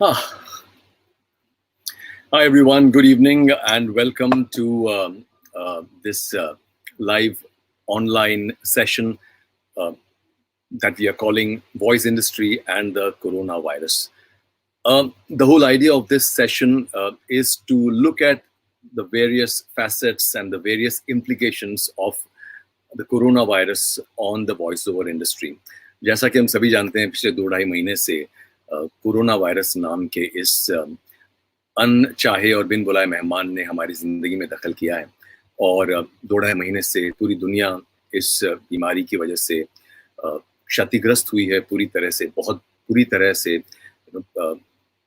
Ah. Hi everyone, good evening and welcome to this live online session uh, that we are calling Voice Industry and the Coronavirus. The whole idea of this session is to look at the various facets and the various implications of the coronavirus on the voiceover industry. जैसा कि हम सभी जानते हैं पिछले 2-2.5 महीने से corona virus नाम के इस अनचाहे और बिन बुलाए मेहमान ने हमारी ज़िंदगी में दखल किया है और 2-2.5 महीने से पूरी दुनिया इस बीमारी की वजह से क्षतिग्रस्त हुई है पूरी तरह से, बहुत पूरी तरह से।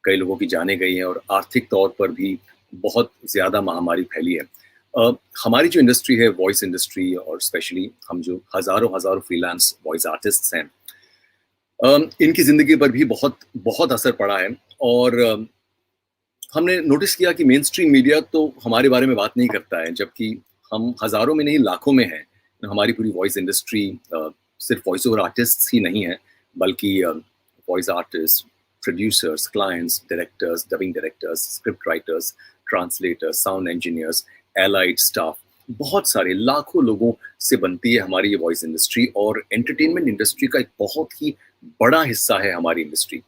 कई लोगों की जानें गई हैं और आर्थिक तौर पर भी बहुत ज़्यादा महामारी फैली है। हमारी जो इंडस्ट्री है, वॉइस इंडस्ट्री, और स्पेशली हम जो हज़ारों फ्रीलांस वॉइस आर्टिस्ट्स हैं, इनकी ज़िंदगी पर भी बहुत बहुत असर पड़ा है। और हमने नोटिस किया कि मेन स्ट्रीम मीडिया तो हमारे बारे में बात नहीं करता है, जबकि हम हज़ारों में नहीं लाखों में हैं। हमारी पूरी वॉइस इंडस्ट्री सिर्फ वॉइस ओवर आर्टिस्ट ही नहीं है, बल्कि voice artist, producers, clients, directors, dubbing directors, script writers, translators, sound engineers, allied staff, बहुत सारे लाखों लोगों से बनती है हमारी ये वॉइस इंडस्ट्री। और एंटरटेनमेंट इंडस्ट्री का एक बहुत ही बड़ा हिस्सा है हमारी इंडस्ट्री।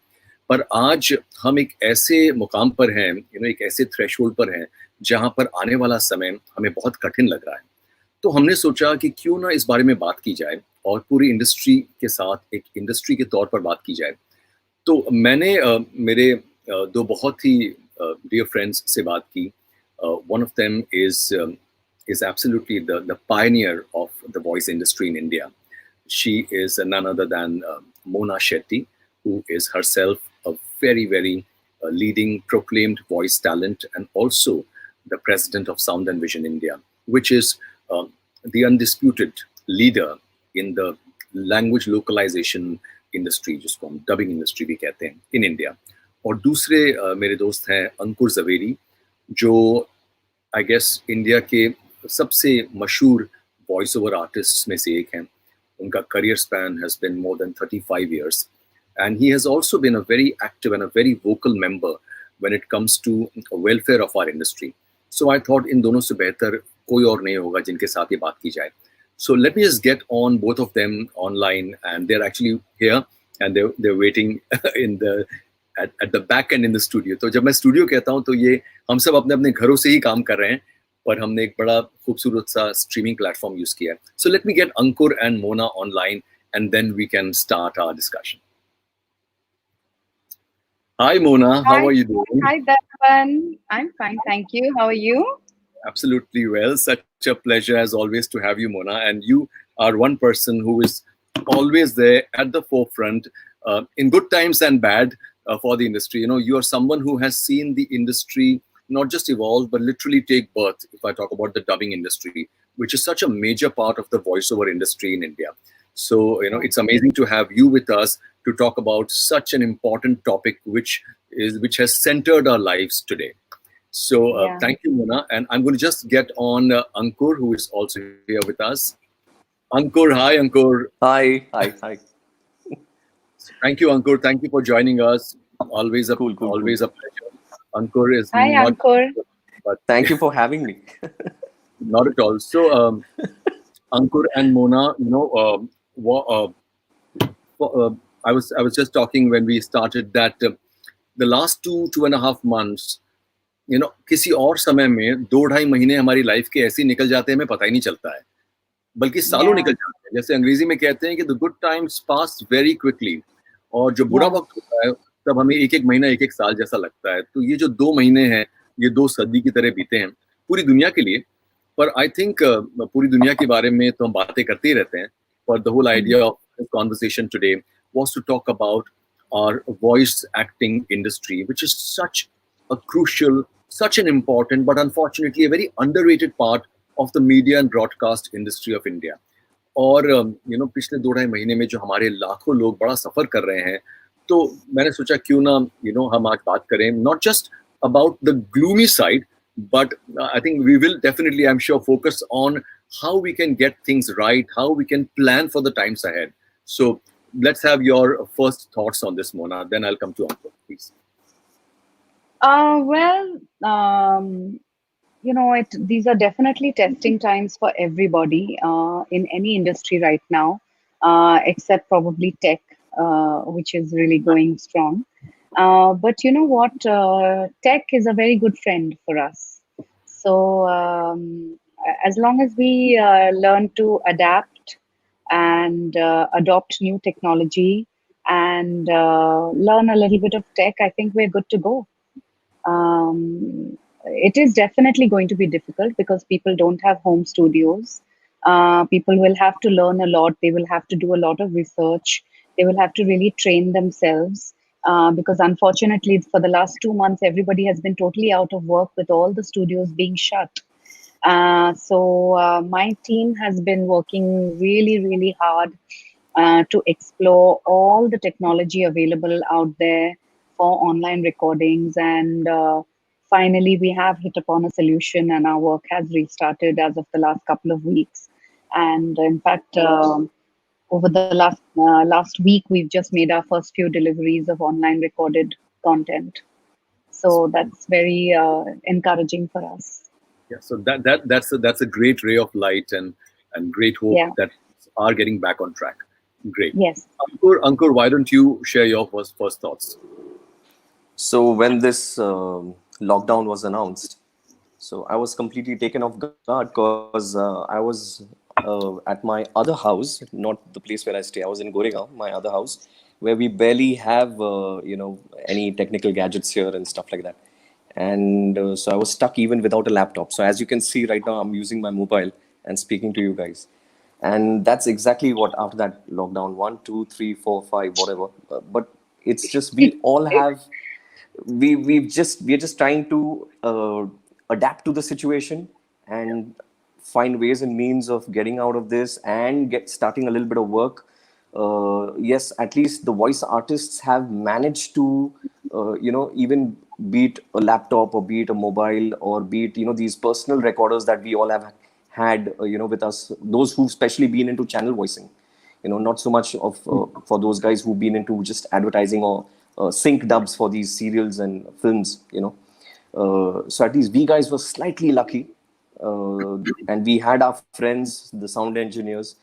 पर आज हम एक ऐसे मुकाम पर हैं, एक ऐसे थ्रेशोल्ड पर हैं जहां पर आने वाला समय हमें बहुत कठिन लग रहा है। तो हमने सोचा कि क्यों ना इस बारे में बात की जाए और पूरी इंडस्ट्री के साथ एक इंडस्ट्री के तौर पर बात की जाए। तो मैंने मेरे दो बहुत ही डियर फ्रेंड्स से बात की। One of them is absolutely the pioneer of the voice industry in India. She is none other than Mona Shetty, who is herself a very leading proclaimed voice talent and also the president of Sound and Vision India, which is the undisputed leader in the language localization industry, जिसको हम dubbing industry भी कहते हैं, in India. और दूसरे मेरे दोस्त हैं अंकुर जवेरी, जो आई गेस इंडिया के सबसे मशहूर वॉइस ओवर आर्टिस्ट में से एक हैं। उनका career span has been more than 35 years. And he has also been a very active and a very vocal member when it comes to welfare of our industry. So I thought इन दोनों से बेहतर कोई और नहीं होगा जिनके साथ ये बात की जाए. So let me just get on both of them online, and they're actually here and they're waiting in the at the back end in the studio. तो जब मैं स्टूडियो कहता हूँ तो ये हम सब अपने अपने घरों से ही काम कर रहे हैं, पर हमने एक बड़ा खूबसूरत सा स्ट्रीमिंग प्लेटफॉर्म यूज किया है. So let me get Ankur and Mona online and then we can start our discussion. Hi Mona, how are you doing? Hi Darrpan, I'm fine, thank you. How are you? Absolutely well. Such a pleasure as always to have you, Mona. And you are one person who is always there at the forefront in good times and bad for the industry. You are someone who has seen the industry not just evolve, but literally take birth. If I talk about the dubbing industry, which is such a major part of the voiceover industry in India. So, it's amazing to have you with us to talk about such an important topic, which has centered our lives today. So thank you, Mona. And I'm going to just get on Ankur, who is also here with us. Ankur, hi, Ankur. Hi. Thank you, Ankur. Thank you for joining us. Always a pleasure. Ankur is Hi, Ankur. But thank you for having me. Not at all. So, Ankur and Mona, I was just talking when we started that the last 2.5 months, किसी और समय में 2-2.5 महीने हमारी life के ऐसे निकल जाते हैं, हमें पता ही नहीं चलता है, बल्कि सालों निकल जाते हैं। जैसे अंग्रेजी में कहते हैं कि the good times pass very quickly, और जो बुरा वक्त होता है तब हमें एक महीना एक साल जैसा लगता है। तो ये जो 2 महीने हैं, ये 2 सदी की तरह बीते हैं पूरी दुनिया के लिए। पर आई थिंक पूरी दुनिया के बारे में तो हम बातें करते ही रहते हैं, पर the whole idea of this conversation today was to talk about our voice acting industry, which is such a crucial, such an important but unfortunately a very underrated part of the media and broadcast industry of India. और पिछले 2-2.5 महीने में जो हमारे लाखों लोग बड़ा सफर कर रहे हैं, तो मैंने सोचा क्यों ना हम आज बात करें not just about the gloomy side, but I think we will definitely, I'm sure, focus on how we can get things right, how we can plan for the times ahead. So let's have your first thoughts on this, Mona. Then I'll come to Ankur, please. Well, these are definitely testing times for everybody in any industry right now, except probably tech, which is really going strong. But you know what? Tech is a very good friend for us. So as long as we learn to adapt and adopt new technology and learn a little bit of tech, I think we're good to go. It is definitely going to be difficult because people don't have home studios. People will have to learn a lot. They will have to do a lot of research. They will have to really train themselves because, unfortunately, for the last 2 months, everybody has been totally out of work with all the studios being shut. So my team has been working really, really hard to explore all the technology available out there for online recordings. And finally, we have hit upon a solution, and our work has restarted as of the last couple of weeks. And in fact, over the last week, we've just made our first few deliveries of online recorded content. So that's very encouraging for us. Yeah, so that's a great ray of light and great hope Yeah. that are getting back on track. Great. Yes. Ankur, why don't you share your first thoughts? So when this lockdown was announced, so I was completely taken off guard because I was at my other house, not the place where I stay. I was in Goregaon, my other house, where we barely have any technical gadgets here and stuff like that. And so I was stuck even without a laptop. So as you can see right now, I'm using my mobile and speaking to you guys. And that's exactly what after that lockdown, 1, 2, 3, 4, 5, whatever. But it's just we're just trying to adapt to the situation and find ways and means of getting out of this and get starting a little bit of work. Yes, at least the voice artists have managed to even beat a laptop or beat a mobile or beat these personal recorders that we all have had with us, those who've especially been into channel voicing, not so much of for those guys who've been into just advertising or sync dubs for these serials and films, so at least we guys were slightly lucky, and we had our friends, the sound engineers,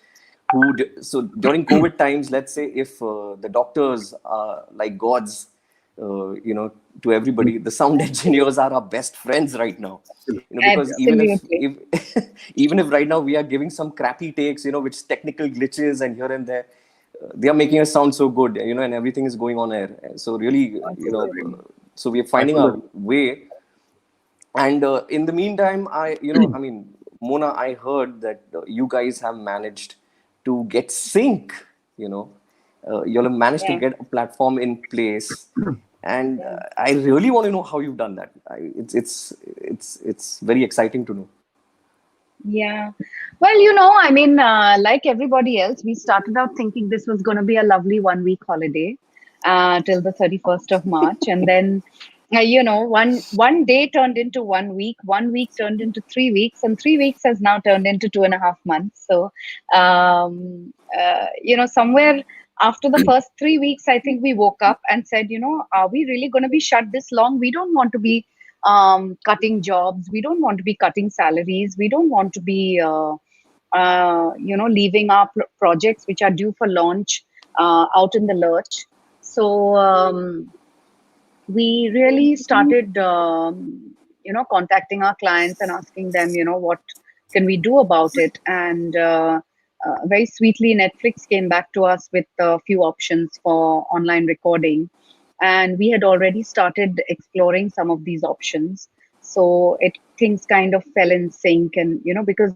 so during COVID times, let's say if the doctors are like gods, to everybody, the sound engineers are our best friends right now. Because even Absolutely. if even if right now we are giving some crappy takes, which technical glitches and here and there, they are making us sound so good, and everything is going on air. So really, Absolutely. so we are finding our way. And in the meantime, I mean, Mona, I heard that you guys have managed to get sync. You know, you all have managed to Yeah. get a platform in place, and Yeah. I really want to know how you've done that. It's very exciting to know. Yeah. Well, I mean, like everybody else, we started out thinking this was going to be a lovely 1 week holiday till the 31st of March. And then, one day turned into 1 week, 1 week turned into 3 weeks, and 3 weeks has now turned into 2.5 months. So, somewhere after the first 3 weeks, I think we woke up and said, are we really going to be shut this long? We don't want to be cutting jobs. We don't want to be cutting salaries. We don't want to be, leaving our projects which are due for launch out in the lurch. So we really started, contacting our clients and asking them, what can we do about it? And very sweetly, Netflix came back to us with a few options for online recording, and we had already started exploring some of these options. So things kind of fell in sync, and because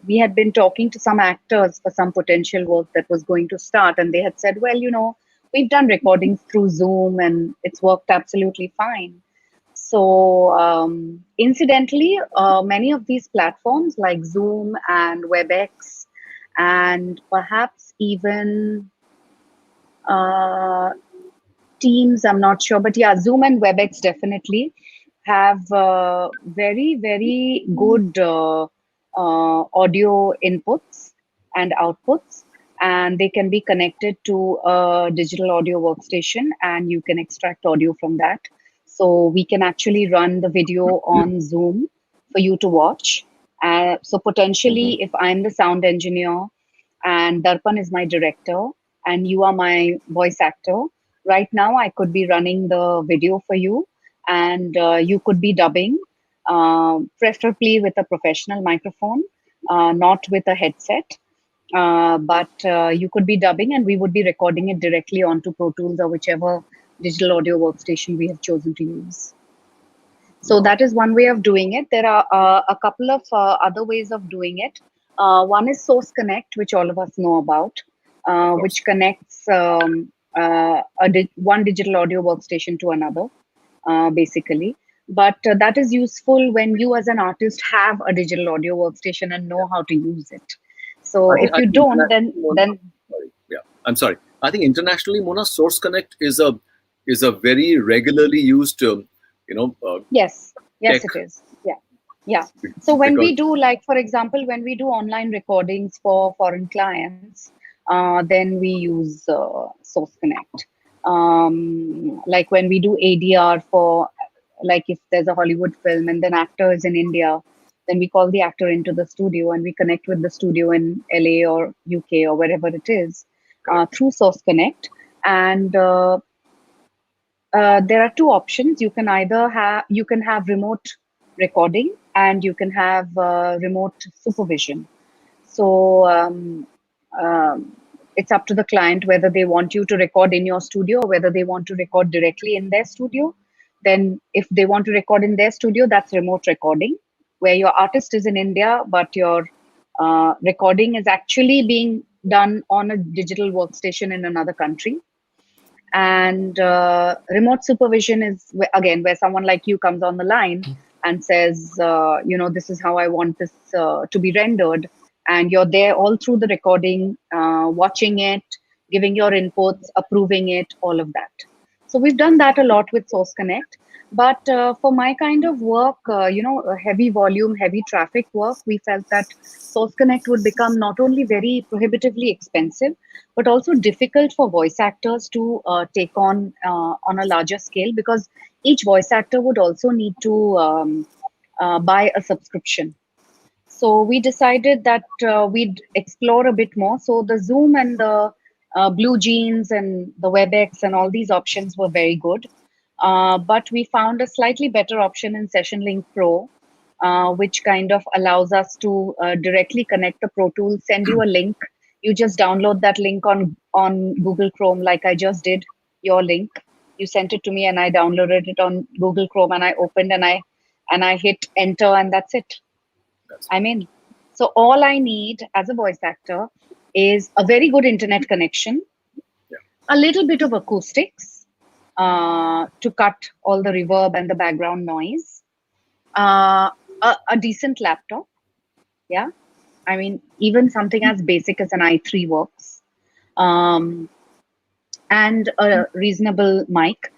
we had been talking to some actors for some potential work that was going to start, and they had said, well, we've done recordings through Zoom and it's worked absolutely fine. So, incidentally, many of these platforms like Zoom and WebEx, and perhaps even Teams, I'm not sure, but yeah, Zoom and WebEx definitely have very, very good audio inputs and outputs. and they can be connected to a digital audio workstation, and you can extract audio from that. So we can actually run the video on Zoom for you to watch. So potentially, if I'm the sound engineer and Darpan is my director and you are my voice actor, right now I could be running the video for you, and you could be dubbing, preferably with a professional microphone, not with a headset. But you could be dubbing, and we would be recording it directly onto Pro Tools or whichever digital audio workstation we have chosen to use. So that is one way of doing it. There are a couple of other ways of doing it. One is Source Connect, which all of us know about, which connects one digital audio workstation to another, basically. But that is useful when you as an artist have a digital audio workstation and know how to use it. So if you don't, then yeah, I'm sorry. I think internationally, Mona, Source Connect is a very regularly used yes, tech. it is. Yeah. So when we do, like, for example, when we do online recordings for foreign clients, then we use Source Connect. Like when we do ADR for, like, if there's a Hollywood film and then actor is in India, then we call the actor into the studio and we connect with the studio in LA or UK or wherever it is through Source Connect. And there are two options. You can either have remote recording, and you can have remote supervision. So it's up to the client whether they want you to record in your studio or whether they want to record directly in their studio. Then if they want to record in their studio, that's remote recording, where your artist is in India, but your recording is actually being done on a digital workstation in another country. And remote supervision is, again, where someone like you comes on the line and says, this is how I want this to be rendered. And you're there all through the recording, watching it, giving your inputs, approving it, all of that. So we've done that a lot with Source Connect. But for my kind of work, heavy volume, heavy traffic work, we felt that Source Connect would become not only very prohibitively expensive, but also difficult for voice actors to take on a larger scale, because each voice actor would also need to buy a subscription. So we decided that we'd explore a bit more. So the Zoom and the Blue Jeans and the WebEx and all these options were very good. But we found a slightly better option in Session Link Pro, which kind of allows us to directly connect the Pro Tools, send you a link. You just download that link on Google Chrome, like I just did your link. You sent it to me and I downloaded it on Google Chrome, and I opened and I hit enter, and that's it. So all I need as a voice actor is a very good internet connection, a little bit of acoustics to cut all the reverb and the background noise, a decent laptop. Yeah. I mean, even something as basic as an i3 works, and a reasonable mic.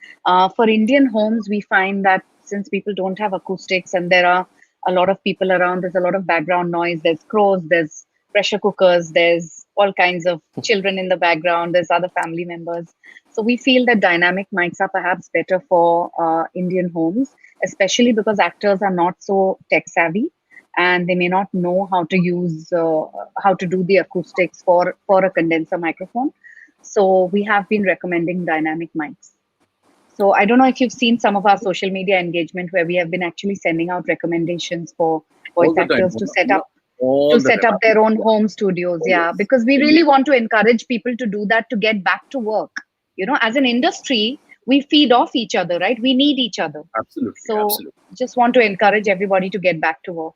For Indian homes, we find that since people don't have acoustics and there are a lot of people around, there's a lot of background noise, there's crows, there's pressure cookers, there's all kinds of children in the background, there's other family members. So we feel that dynamic mics are perhaps better for Indian homes, especially because actors are not so tech savvy and they may not know how to use, how to do the acoustics for a condenser microphone. So we have been recommending dynamic mics. So I don't know if you've seen some of our social media engagement where we have been actually sending out recommendations for voice actors to set up their own home studios. Yeah, because we really want to encourage people to do that, to get back to work. As an industry, we feed off each other, right? We need each other. Absolutely. So just want to encourage everybody to get back to work.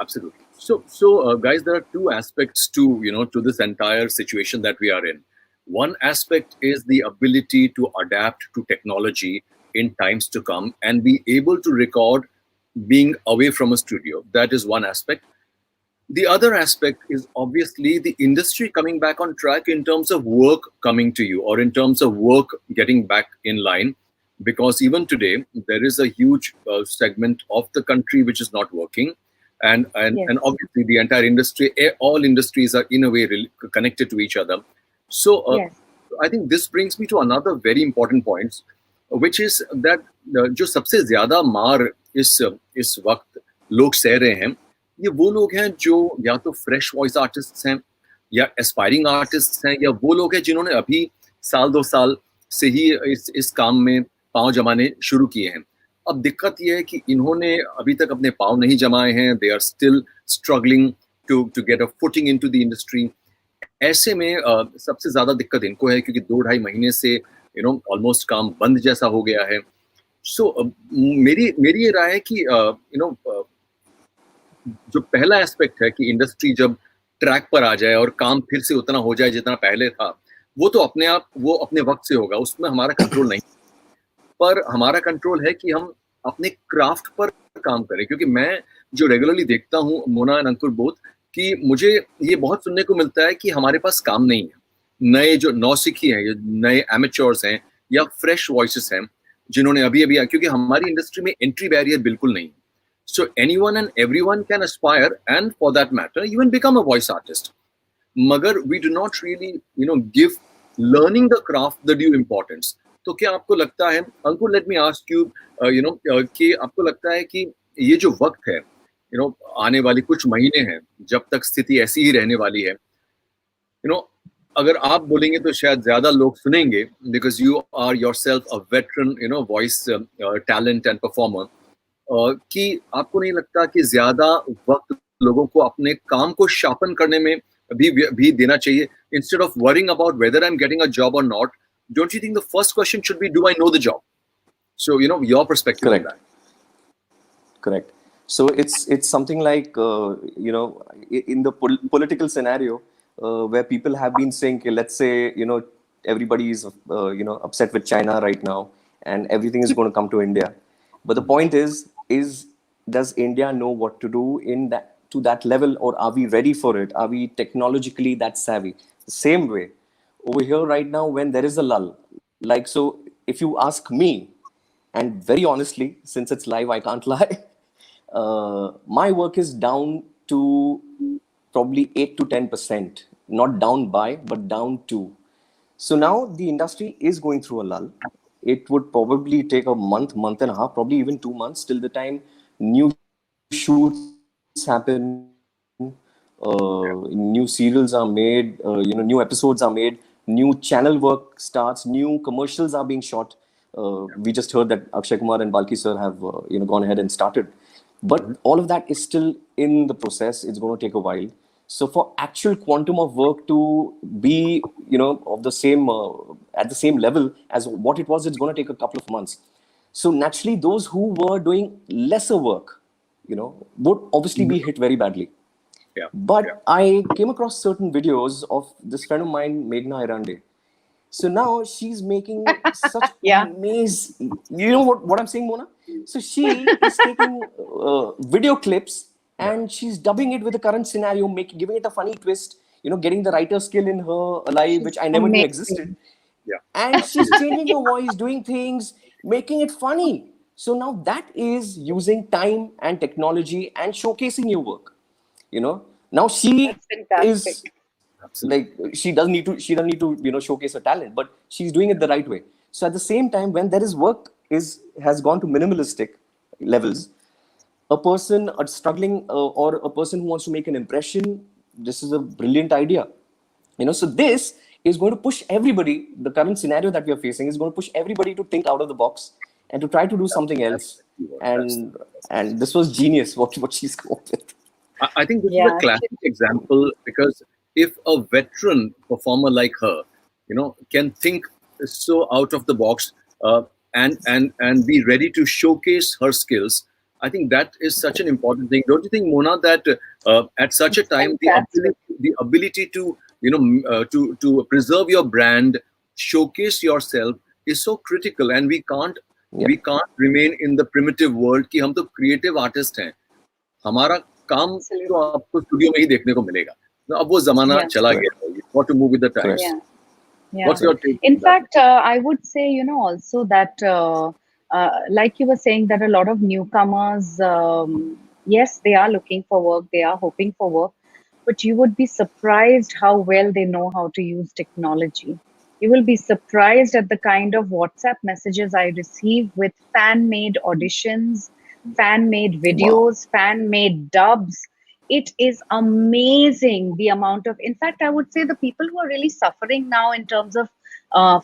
Absolutely. So guys, there are two aspects to this entire situation that we are in. One aspect is the ability to adapt to technology in times to come and be able to record being away from a studio. That is one aspect. The other aspect is obviously the industry coming back on track in terms of work coming to you, or in terms of work getting back in line. Because even today, there is a huge segment of the country which is not working. and Yes. obviously the entire industry, all industries are in a way connected to each other. So Yes. I think this brings me to another very important point, which is that जो सबसे ज्यादा मार इस वक्त लोग सह रहे हैं, ये वो लोग हैं जो या तो फ्रेश वॉइस आर्टिस्ट हैं, या एस्पायरिंग आर्टिस्ट हैं, या वो लोग हैं जिन्होंने अभी साल 2 साल से ही इस काम में पांव जमाने शुरू किए हैं. अब दिक्कत ये है कि इन्होंने अभी तक अपने पांव नहीं जमाए हैं. They are still struggling to get a footing into the industry. ऐसे में सबसे ज्यादा दिक्कत इनको है, क्योंकि 2-2.5 महीने से ऑलमोस्ट काम बंद जैसा हो गया है. सो मेरी ये राय है कि जो पहला एस्पेक्ट है कि इंडस्ट्री जब ट्रैक पर आ जाए और काम फिर से उतना हो जाए जितना पहले था, वो तो अपने आप वो अपने वक्त से होगा, उसमें हमारा कंट्रोल नहीं. पर हमारा कंट्रोल है कि हम अपने क्राफ्ट पर काम करें. क्योंकि मैं जो रेगुलरली देखता हूँ, मोना एंड अंकुर बोथ, कि मुझे ये बहुत सुनने को मिलता है कि हमारे पास काम नहीं है. नए जो नौसिखी हैं, ये नए एमेच्योर्स हैं या फ्रेश वॉइसेस हैं जिन्होंने अभी अभी, क्योंकि हमारी इंडस्ट्री में एंट्री बैरियर बिल्कुल नहीं. So anyone and everyone can aspire, and for that matter, even become a voice artist. मगर we do not really, give learning the craft the due importance. तो क्या आपको लगता है, अंकुर, let me ask you, कि आपको लगता है कि ये जो वक्त है, आने वाली कुछ महीने हैं, जब तक स्थिति ऐसी ही रहने वाली है, अगर आप बोलेंगे तो शायद ज्यादा लोग सुनेंगे, because you are yourself a veteran, voice talent and performer. कि आपको नहीं लगता कि ज्यादा वक्त लोगों को अपने काम को शार्पन करने में भी देना चाहिए, instead of worrying about whether I'm getting a job or not? Don't you think the first question should be, do I know the job? So your perspective on that. Correct. So it's something like in the political scenario where people have been saying, let's say everybody is upset with China right now and everything is going to come to India. But the point is does India know what to do to that level, or are we ready for it? Are we technologically that savvy? The same way over here right now, when there is a lull, like, so if you ask me, and very honestly, since it's live, I can't lie, my work is down to probably 8 to 10%, not down by, but down to. So now the industry is going through a lull. It would probably take a month and a half, probably even 2 months, till the time new shoots happen, new serials are made, new episodes are made, new channel work starts, new commercials are being shot. We just heard that Akshay Kumar and Balki sir have gone ahead and started. But all of that is still in the process. It's going to take a while. So for actual quantum of work to be, of the same at the same level as what it was, it's going to take a couple of months. So naturally, those who were doing lesser work, would obviously be hit very badly. Yeah. But I came across certain videos of this friend of mine, Meghna Irande. So now she's making such amazing. You know what I'm saying, Mona? So she is taking video clips and she's dubbing it with the current scenario, giving it a funny twist. Getting the writer skill in her alive, which I never knew existed. Yeah. And she's changing her voice, doing things, making it funny. So now that is using time and technology and showcasing your work. Now she is like, she doesn't need to showcase her talent, but she's doing it the right way. So at the same time, when there is work has gone to minimalistic levels, a person struggling or a person who wants to make an impression, this is a brilliant idea. So this is going to push everybody. The current scenario that we are facing is going to push everybody to think out of the box and to try to do something else. And this was genius what she's come up with. I think this is a classic example, because if a veteran performer like her, can think so out of the box and be ready to showcase her skills, I think that is such an important thing. Don't you think, Mona, that at such a time, the ability to to preserve your brand, showcase yourself, is so critical, and we can't remain in the primitive world कि हम तो creative artist हैं. हमारा काम तो आपको studio में ही देखने को मिलेगा. अब वो जमाना चला गया. You got to move with the times. Yeah. What's your take? In fact, I would say, also that, like you were saying, that a lot of newcomers Yes, they are looking for work, they are hoping for work, but you would be surprised how well they know how to use technology. You will be surprised at the kind of WhatsApp messages I receive with fan made auditions, fan made Wow. videos, fan made dubs. It is amazing the amount of, in fact, I would say the people who are really suffering now in terms of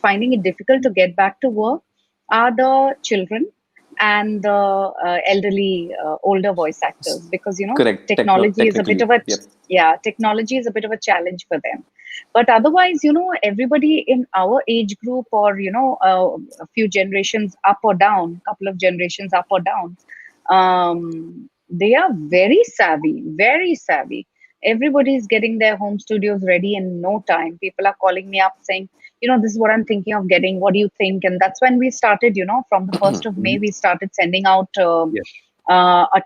finding it difficult to get back to work are the children and the elderly, older voice actors, because Correct. technology is a bit Technically. of a Yep. technology is a bit of a challenge for them. But otherwise, everybody in our age group, or a few generations up or down, couple of generations up or down, they are very savvy, very savvy. Everybody's getting their home studios ready in no time. People are calling me up saying, this is what I'm thinking of getting. What do you think? And that's when we started, from the 1st of May, Mhm. we started sending out, Yes. a,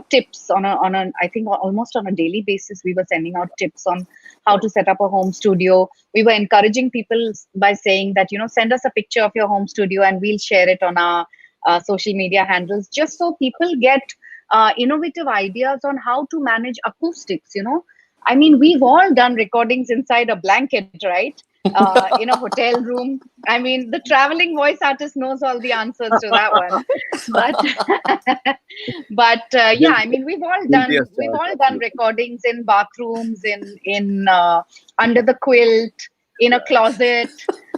tips on a, I think almost on a daily basis. We were sending out tips on how to set up a home studio. We were encouraging people by saying that, send us a picture of your home studio and we'll share it on our social media handles, just so people get innovative ideas on how to manage acoustics. I mean, we've all done recordings inside a blanket, right? In a hotel room. I mean, the traveling voice artist knows all the answers to that one. But yeah, Guilt, I mean, guilty as we've charged, all done absolutely. recordings in bathrooms, in under the quilt, in a closet.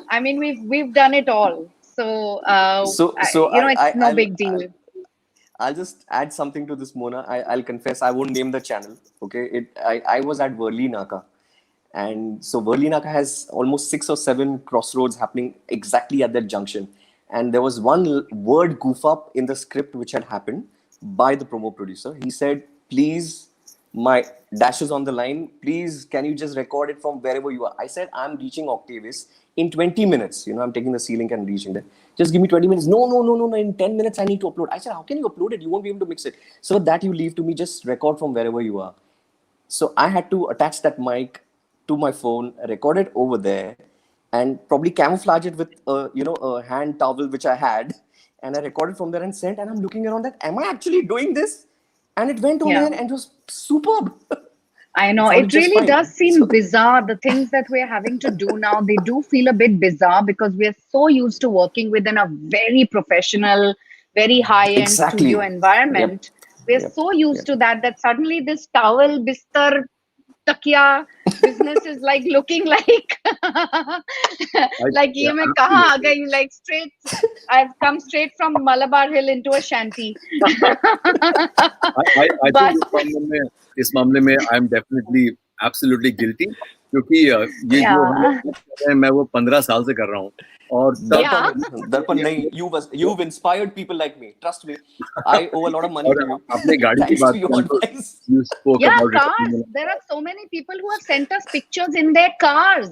I mean, we've done it all. So So it's no big deal. I'll just add something to this, Mona. I'll confess, I won't name the channel. Okay, I was at Worli Naka, and so Worli Naka has almost 6 or 7 crossroads happening exactly at that junction. And there was one word goof up in the script which had happened by the promo producer. He said, "Please, my dash is on the line. Please, can you just record it from wherever you are?" I said, "I'm reaching Octavis in 20 minutes. I'm taking the C-Link and reaching there. Just give me 20 minutes. No, no, no, no, no. In 10 minutes, I need to upload." I said, "How can you upload it? You won't be able to mix it. So that you leave to me, just record from wherever you are." So I had to attach that mic to my phone, record it over there, and probably camouflage it with a hand towel which I had, and I recorded from there and sent. And I'm looking around that, am I actually doing this? And it went on Yeah. air and it was superb. I It know sounded it just really fine. does seem So bizarre. The things that we're having to do now, they do feel a bit bizarre because we're so used to working within a very professional, very high-end studio exactly. Yep. environment. We're Yep. so used Yep. to that suddenly this towel, bistar, takia business is like looking like like Yeah, ye main kahan aa absolutely. gayi, like straight. I've come straight from Malabar Hill into a shanty. I think But इस मामले में I am definitely absolutely guilty, क्योंकि ये जो हम लोग yeah, आज कर रहे हैं मैं वो 15 साल से कर रहा हूँ, और तब yeah. Darpan, nahi, you've inspired people like me. Trust me, I owe a lot of money और to you. आपने गाड़ी की Thanks to बात your की तो advice. you spoke Yeah, about cars. recording. There are so many people who have sent us pictures in their cars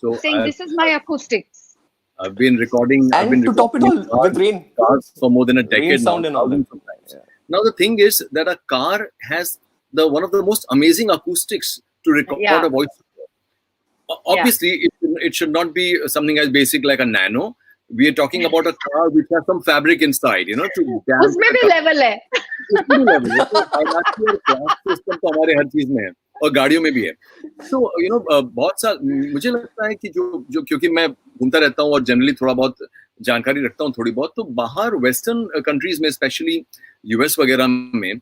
So saying, "This is my acoustics." I've been And to top it recording in all, with rain, cars for more than a rain decade now, sound and all that. thousands of times. Now the thing is that a car has the one of the most amazing acoustics to record a Yeah, voice. yeah. Obviously, it should not be something as basic like a nano. We are talking about a car which has some fabric inside, to damp उसमें the भी car. level है. उसकी भी level है, तो हालांकि और class system तो हमारे हर चीज में है और गाड़ियों में भी है. तो बहुत सा मुझे लगता है कि जो जो क्योंकि मैं घूमता रहता हूँ और जनरली थोड़ा बहुत जानकारी रखता हूँ थोड़ी बहुत, तो बाहर वेस्टर्न कंट्रीज में स्पेशली यूएस वगैरह में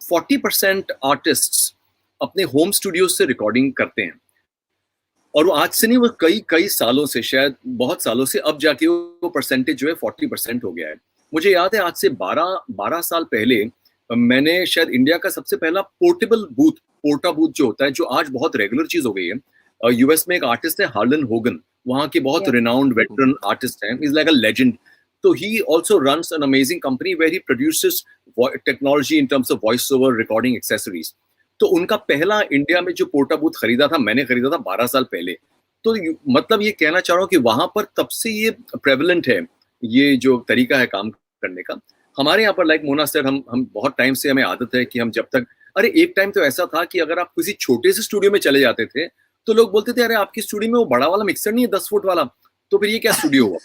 40% आर्टिस्ट्स अपने होम स्टूडियो से रिकॉर्डिंग करते हैं, और वो आज से नहीं, वो कई कई सालों से, शायद बहुत सालों से, अब जाके वो परसेंटेज जो है 40% हो गया है. मुझे याद है आज से 12 साल पहले मैंने शायद इंडिया का सबसे पहला पोर्टेबल बूथ, पोर्टा बूथ जो होता है, जो आज बहुत रेगुलर चीज हो गई है. यूएस में एक आर्टिस्ट है हार्लन होगन, वहाँ के बहुत Yeah. रिनाउंड वेटरन आर्टिस्ट हैं, इज लाइक अ लेजेंड. तो he also runs an amazing company where he produces technology in terms of voice over recording accessories. तो उनका पहला इंडिया में जो पोर्टा बूथ खरीदा था, मैंने खरीदा था 12 साल पहले. तो मतलब ये कहना चाह रहा हूँ कि वहां पर तब से ये प्रेवलेंट है, ये जो तरीका है काम करने का. हमारे यहाँ पर लाइक मोना सेड, हम बहुत टाइम से हमें आदत है कि हम जब तक, अरे एक टाइम तो ऐसा था कि अगर आप किसी छोटे से स्टूडियो में चले जाते थे तो लोग बोलते थे, अरे आपकी स्टूडियो में वो बड़ा वाला मिक्सर नहीं है 10 फुट वाला, तो फिर ये क्या स्टूडियो हुआ.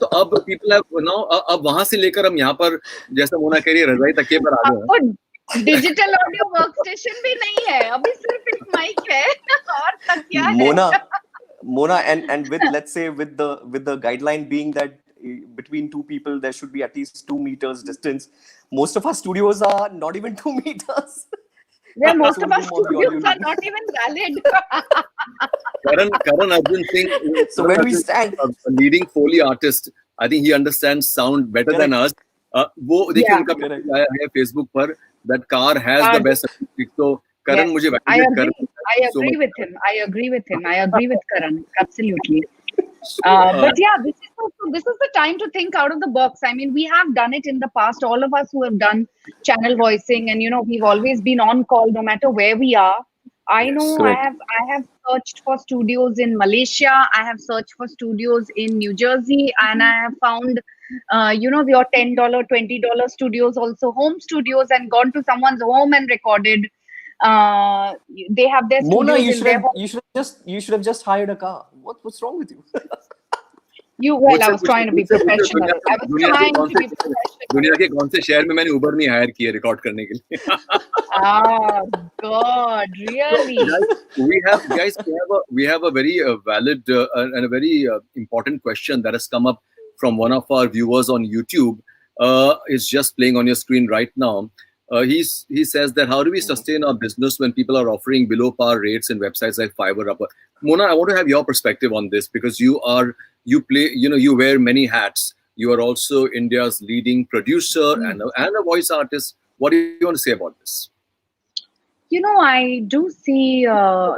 तो अब पीपल हैव नाउ, अब वहां से लेकर हम यहाँ पर, जैसा मोना कह रही है, रजाई तकिए पर आ गए हैं. आपको डिजिटल ऑडियो वर्कस्टेशन भी नहीं है, अभी सिर्फ एक माइक है और तकिया है. Mona, and with, let's say, with the guideline being that between two people there should be at least 2 meters distance. Most of our studios are not even 2 meters. Yeah, most of our studios are not even valid. Karan Arjun Singh, So when we stand, a leading Foley artist, I think he understands sound better than us. वो देखिए उनका message आया है Facebook पर that car has the best acoustic. So Karan, मुझे validate कर. I agree with him. I agree with Karan. Absolutely. But yeah, this is the time to think out of the box. I mean, we have done it in the past. All of us who have done channel voicing, and we've always been on call, no matter where we are. I know I have searched for studios in Malaysia. I have searched for studios in New Jersey, and I have found, your $10, $20 studios, also home studios, and gone to someone's home and recorded. They have their studios. Mona, you should have just hired a car. What's wrong with you? I was trying to be professional. दुनिया के कौन से शहर में मैंने उबर नहीं higher किया record करने के लिए? God, really? We have a very valid and a very important question that has come up from one of our viewers on YouTube. It's just playing on your screen right now. He says that how do we sustain our business when people are offering below par rates in websites like Fiverr, Upper? Mona, I want to have your perspective on this because you wear many hats. You are also India's leading producer and a voice artist. What do you want to say about this? I do see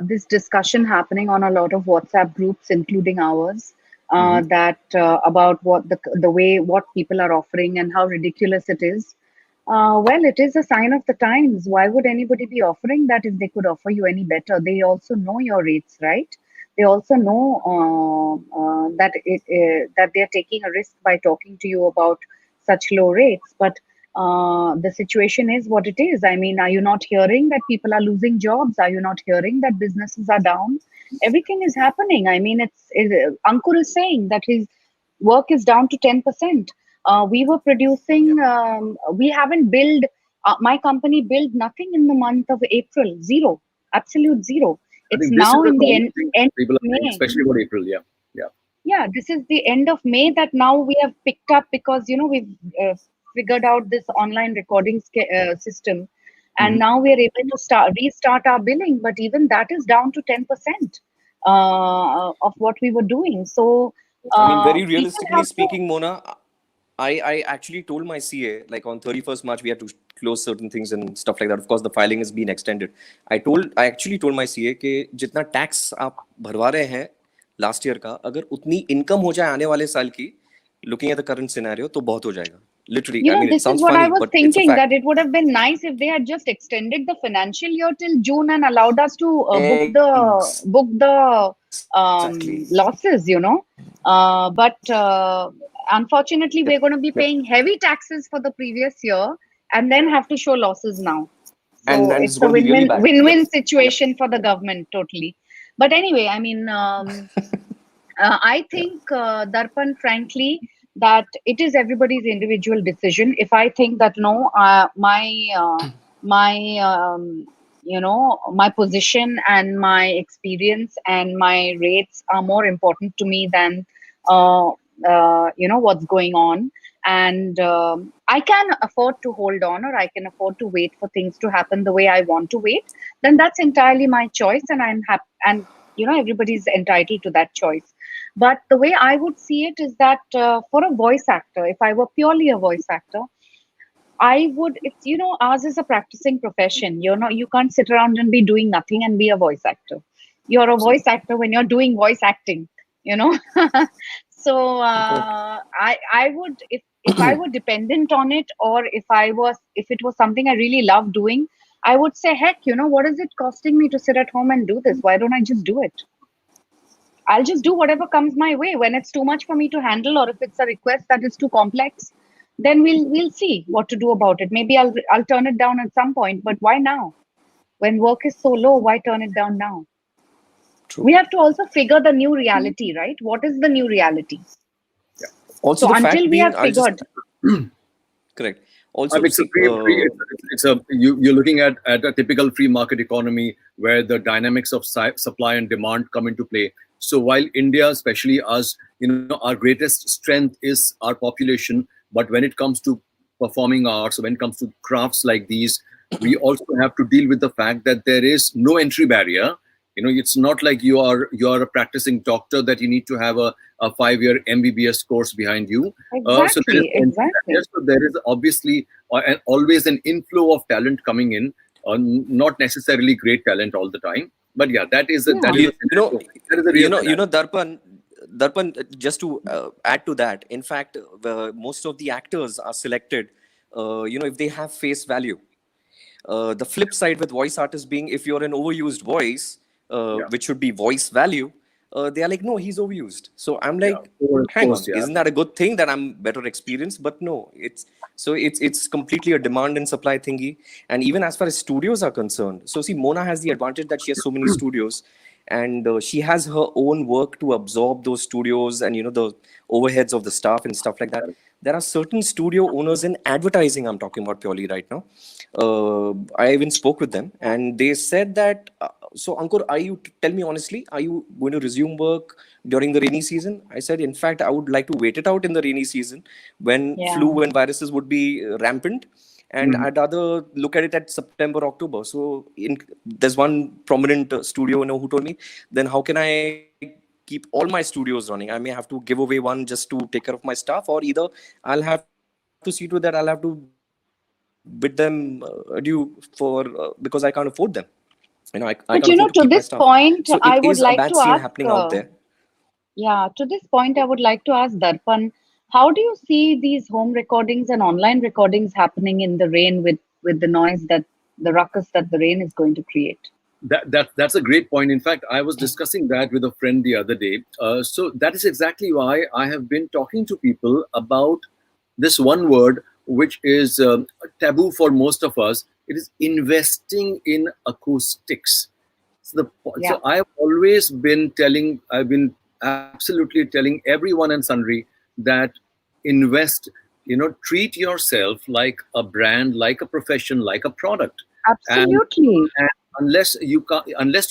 this discussion happening on a lot of WhatsApp groups, including ours, that about what what people are offering and how ridiculous it is. Well, it is a sign of the times. Why would anybody be offering that if they could offer you any better? They also know your rates, right? They also know that they are taking a risk by talking to you about such low rates. But the situation is what it is. I mean, are you not hearing that people are losing jobs? Are you not hearing that businesses are down? Everything is happening. I mean, Ankur is saying that his work is down to 10%. We were producing, we haven't billed, my company billed nothing in the month of April, zero, absolute zero. It's now in the end of May. Especially about April, Yeah, this is the end of May that now we have picked up because, we've figured out this online recording system. And now we are able to restart our billing, but even that is down to 10% of what we were doing. So, I mean, very realistically speaking, Mona, I actually told my CA, like on 31st March, we had to close certain things and stuff like that. Of course, the filing has been extended. I actually told my CA कि जितना tax आप भरवा रहे हैं last year का, अगर उतनी income हो जाए आने वाले साल की, looking at the current scenario, तो बहुत हो जायेगा. Literally, I mean, it sounds funny, I was thinking that it would have been nice if they had just extended the financial year till June and allowed us to book the losses, but unfortunately, we're going to be paying heavy taxes for the previous year and then have to show losses now. So and it's a win-win situation for the government, totally. But anyway, I mean, I think, Darpan, frankly, that it is everybody's individual decision. If I think that no, my position and my experience and my rates are more important to me than what's going on, and I can afford to hold on, or I can afford to wait for things to happen the way I want to wait, then that's entirely my choice, and I'm happy, and everybody's entitled to that choice. But the way I would see it is that for a voice actor, if I were purely a voice actor, I would, it's, ours is a practicing profession. You can't sit around and be doing nothing and be a voice actor. You're a voice actor when you're doing voice acting, So I would, if I were dependent on it, or if it was something I really love doing, I would say, heck, what is it costing me to sit at home and do this? Why don't I just do it? I'll just do whatever comes my way. When it's too much for me to handle, or if it's a request that is too complex, then we'll see what to do about it. Maybe I'll turn it down at some point, but why now? When work is so low, why turn it down now? True. We have to also figure the new reality, right? What is the new reality? Yeah. Also, so until we have figured... Correct. Also, It's a see, it's a you're looking at a typical free market economy where the dynamics of supply and demand come into play. So while India, especially us, our greatest strength is our population, but when it comes to performing arts, when it comes to crafts like these, we also have to deal with the fact that there is no entry barrier. It's not like you are a practicing doctor that you need to have a 5-year MBBS course behind you. So there is Exactly, exactly. so there is obviously always an inflow of talent coming in, not necessarily great talent all the time, but yeah, that is a, that Yeah. is a you know, scenario. That is a real scenario. Darpan, just to add to that, in fact, most of the actors are selected, if they have face value. The flip side with voice artists being, if you're an overused voice, Yeah, which should be voice value, they are like, no, he's overused. So I'm yeah, like, of hang course, on, yeah. isn't that a good thing that I'm better experienced? But no, it's completely a demand and supply thingy. And even as far as studios are concerned, so see, Mona has the advantage that she has so many studios, and she has her own work to absorb those studios and the overheads of the staff and stuff like that. There are certain studio owners in advertising, I'm talking about purely right now. I even spoke with them, and they said that, so Ankur, tell me honestly, are you going to resume work during the rainy season? I said, in fact, I would like to wait it out in the rainy season when Yeah. flu and viruses would be rampant, and Mhm. I'd rather look at it at September, October. So there's one prominent studio owner who told me, then how can I keep all my studios running? I may have to give away one just to take care of my staff, or either I'll have to see to that I'll have to bid them adieu because I can't afford them. I can't afford to keep my But staff. to So this it is point, a bad I scene would like happening to out ask, there. yeah, to this point, I would like to ask Darpan, how do you see these home recordings and online recordings happening in the rain with the noise that the ruckus that the rain is going to create? That's a great point. In fact, I was discussing that with a friend the other day. So that is exactly why I have been talking to people about this one word, which is taboo for most of us. It is investing in acoustics. Yeah, So I've been absolutely telling everyone and sundry that invest, treat yourself like a brand, like a profession, like a product. And absolutely. and unless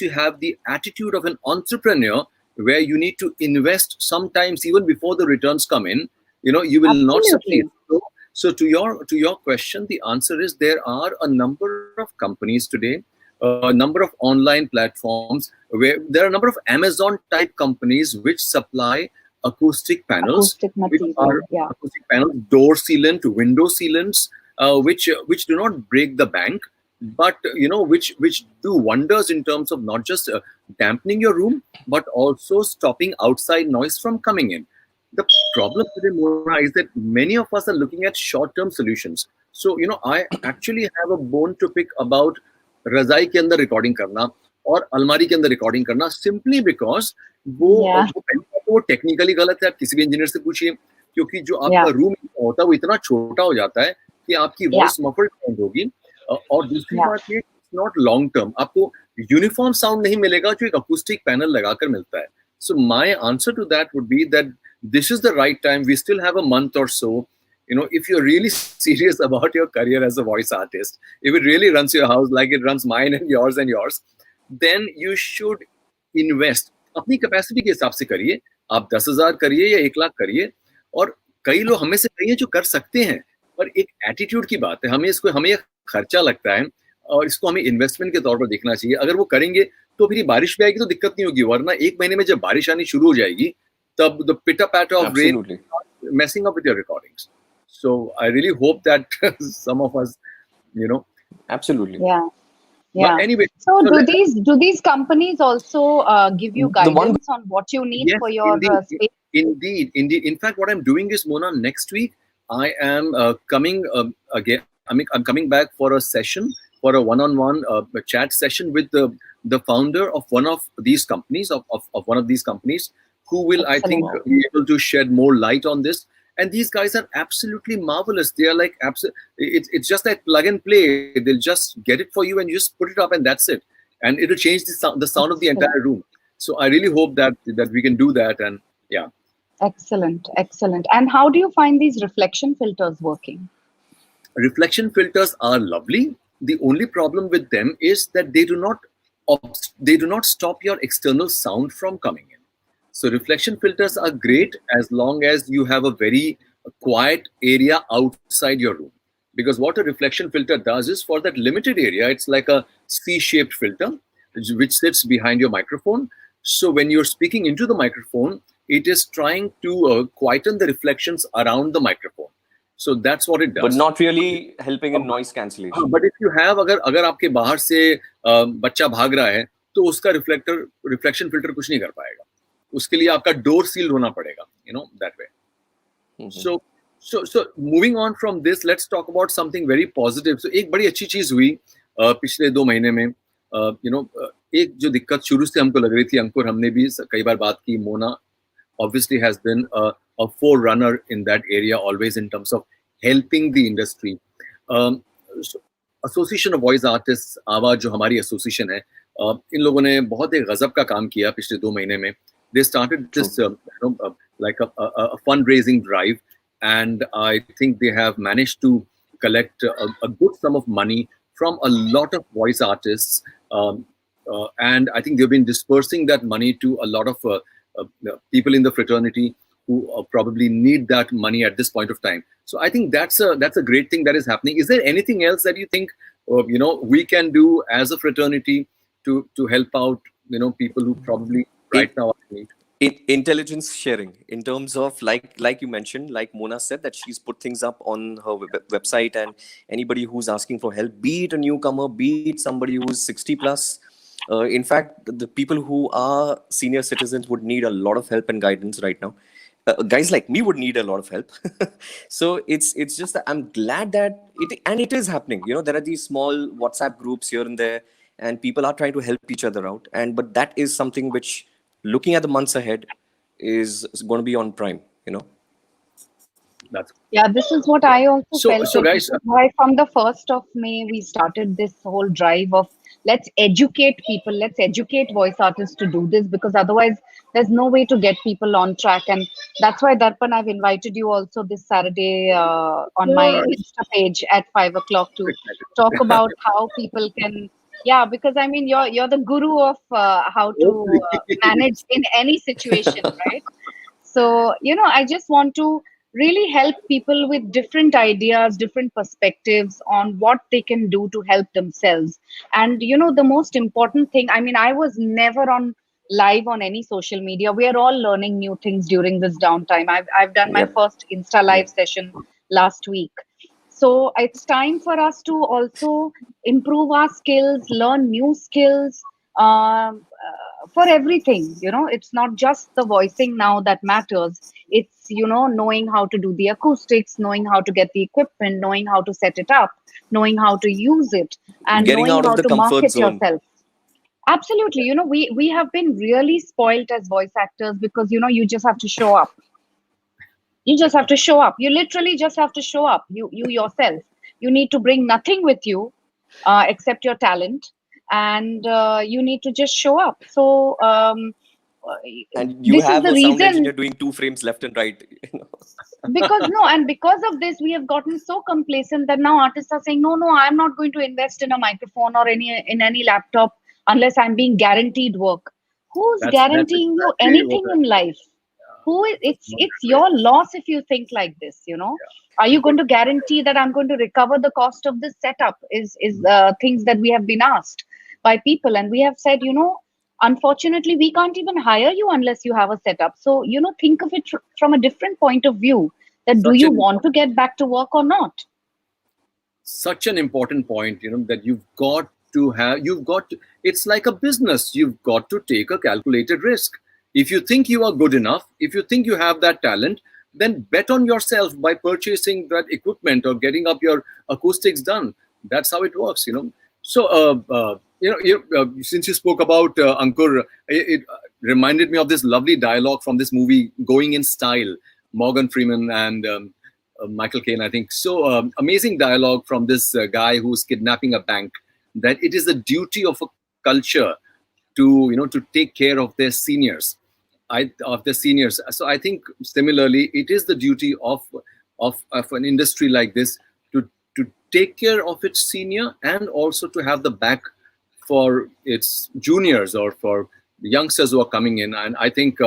you have the attitude of an entrepreneur, where you need to invest sometimes even before the returns come in, you will not succeed. Absolutely. So to your question, the answer is there are a number of companies today, a number of online platforms, where there are a number of Amazon type companies which supply acoustic panels, Acoustic which are material. Yeah, acoustic panels, door sealant, window sealants, which do not break the bank, but which do wonders in terms of not just dampening your room, but also stopping outside noise from coming in. The problem today, Mona, is that many of us are looking at short-term solutions. So I actually have a bone to pick about रजाई के अंदर recording करना और अलमारी के अंदर recording करना, simply because yeah, वो पहली बात तो वो टेक्निकली गलत है, आप किसी भी इंजीनियर से पूछिए, क्योंकि जो आपका yeah, रूम होता है वो इतना छोटा हो जाता है कि आपकी yeah, वॉइस मफल्ड साउंड होगी। और दूसरी yeah. बात ये, इट्स नॉट लॉन्ग टर्म, आपको यूनिफॉर्म साउंड नहीं मिलेगा जो एक अकूस्टिक पैनल लगाकर मिलता है। So my answer to that would be that this is the right time. We still have a month or so. If you're really serious about your career as a voice artist, if it really runs your house like it runs mine and yours, then you should invest. अपनी capacity के हिसाब से करिए, आप 10,000 करिए या 1 लाख करिए। और कई लोग हमें से कई हैं जो कर सकते हैं, पर एक एटीट्यूड की बात है, हमें ये खर्चा लगता है और इसको हमें इन्वेस्टमेंट के तौर पर देखना चाहिए। अगर वो करेंगे तो फिर बारिश भी आएगी तो दिक्कत नहीं होगी, वरना 1 महीने में जब बारिश आनी शुरू हो जाएगी, तब the pitter patter of rain Absolutely. messing up with your recordings. So I really hope that some of us, you know. Absolutely. Yeah. But Yeah. anyway, So so do these companies also give you The one guidance on what you need yes, for your space? indeed. In fact, what I'm doing is, Mona, next week I am coming again. I'm coming back for a session, for a one-on-one chat session with the founder of one of these companies, of one of these companies, who will, I think, Excellent. be able to shed more light on this. And these guys are absolutely marvelous. They are like it's just like plug and play. They'll just get it for you and you just put it up and that's it. And it'll change the sound of the Excellent. entire room. So I really hope that we can do that. And yeah. Excellent. Excellent. And how do you find these reflection filters working? Reflection filters are lovely. The only problem with them is that they do not stop your external sound from coming in. So reflection filters are great as long as you have a very quiet area outside your room. Because what a reflection filter does is, for that limited area, it's like a C-shaped filter which sits behind your microphone. So when you're speaking into the microphone, it is trying to quieten the reflections around the microphone. So that's what it does. But not really helping in noise cancellation. But if you have, अगर आपके बाहर से बच्चा भाग रहा है, तो उसका रिफ्लेक्शन फिल्टर कुछ नहीं कर पाएगा. उसके लिए आपका डोर सील होना पड़ेगा, that way. So moving on from this, let's talk about something very positive. So एक बड़ी अच्छी चीज हुई पिछले 2 महीने में. एक जो दिक्कत शुरू से हमको लग रही थी, अंकुर, हमने भी कई बार बात की, Mona obviously has been a forerunner in that area always in terms of helping the industry. Association of Voice Artists, आवाज जो हमारी एसोसिएशन है, इन लोगों ने बहुत एक गजब का काम किया पिछले 2 महीने में. They started this like a fundraising drive, and I think they have managed to collect a good sum of money from a lot of voice artists, and I think they've been dispersing that money to a lot of people in the fraternity who probably need that money at this point of time. So I think that's a great thing that is happening. Is there anything else that you think we can do as a fraternity to help out people who probably right now are in need? Intelligence sharing, in terms of like you mentioned, like Mona said, that she's put things up on her website, and anybody who's asking for help, be it a newcomer, be it somebody who's 60 plus. In fact, the people who are senior citizens would need a lot of help and guidance right now. Guys like me would need a lot of help. So it's just that I'm glad that it is happening. There are these small WhatsApp groups here and there, and people are trying to help each other out. But that is something which, looking at the months ahead, is going to be on prime. This is what I also felt. So guys, why from the 1st of May we started this whole drive of let's educate people, let's educate voice artists to do this, because otherwise there's no way to get people on track. And that's why, Darpan, I've invited you also this Saturday on my Insta page at 5 o'clock to talk about how people can. Yeah, because I mean, you're the guru of how to manage in any situation, right? So, I just want to really help people with different ideas, different perspectives on what they can do to help themselves. And, the most important thing, I mean, I was never on live on any social media. We are all learning new things during this downtime. I've done my first Insta live session last week. So it's time for us to also improve our skills, learn new skills for everything. It's not just the voicing now that matters. It's, knowing how to do the acoustics, knowing how to get the equipment, knowing how to set it up, knowing how to use it, and getting knowing out how of the to comfort market zone. yourself. Absolutely. We have been really spoilt as voice actors because, you just have to show up. You just have to show up. You literally just have to show up. You yourself. You need to bring nothing with you except your talent, and you need to just show up. So, and you have a sound engineer doing 2 frames left and right. Because of this, we have gotten so complacent that now artists are saying, no, I'm not going to invest in a microphone or in any laptop unless I'm being guaranteed work. Who's guaranteeing you anything in life? It's your loss if you think like this. Are you going to guarantee that I'm going to recover the cost of this setup? Is things that we have been asked by people, and we have said, unfortunately, we can't even hire you unless you have a setup. So, think of it from a different point of view. That do you want to get back to work or not? Such an important point, that you've got to, it's like a business. You've got to take a calculated risk. If you think you are good enough, if you think you have that talent, then bet on yourself by purchasing that equipment or getting up your acoustics done. That's how it works, So, since you spoke about Ankur, it reminded me of this lovely dialogue from this movie, Going in Style, Morgan Freeman and Michael Caine, I think. So amazing dialogue from this guy who's kidnapping a bank, that it is the duty of a culture to take care of their seniors. So I think similarly, it is the duty of an industry like this to to take care of its senior and also to have the back for its juniors or for the youngsters who are coming in. And I think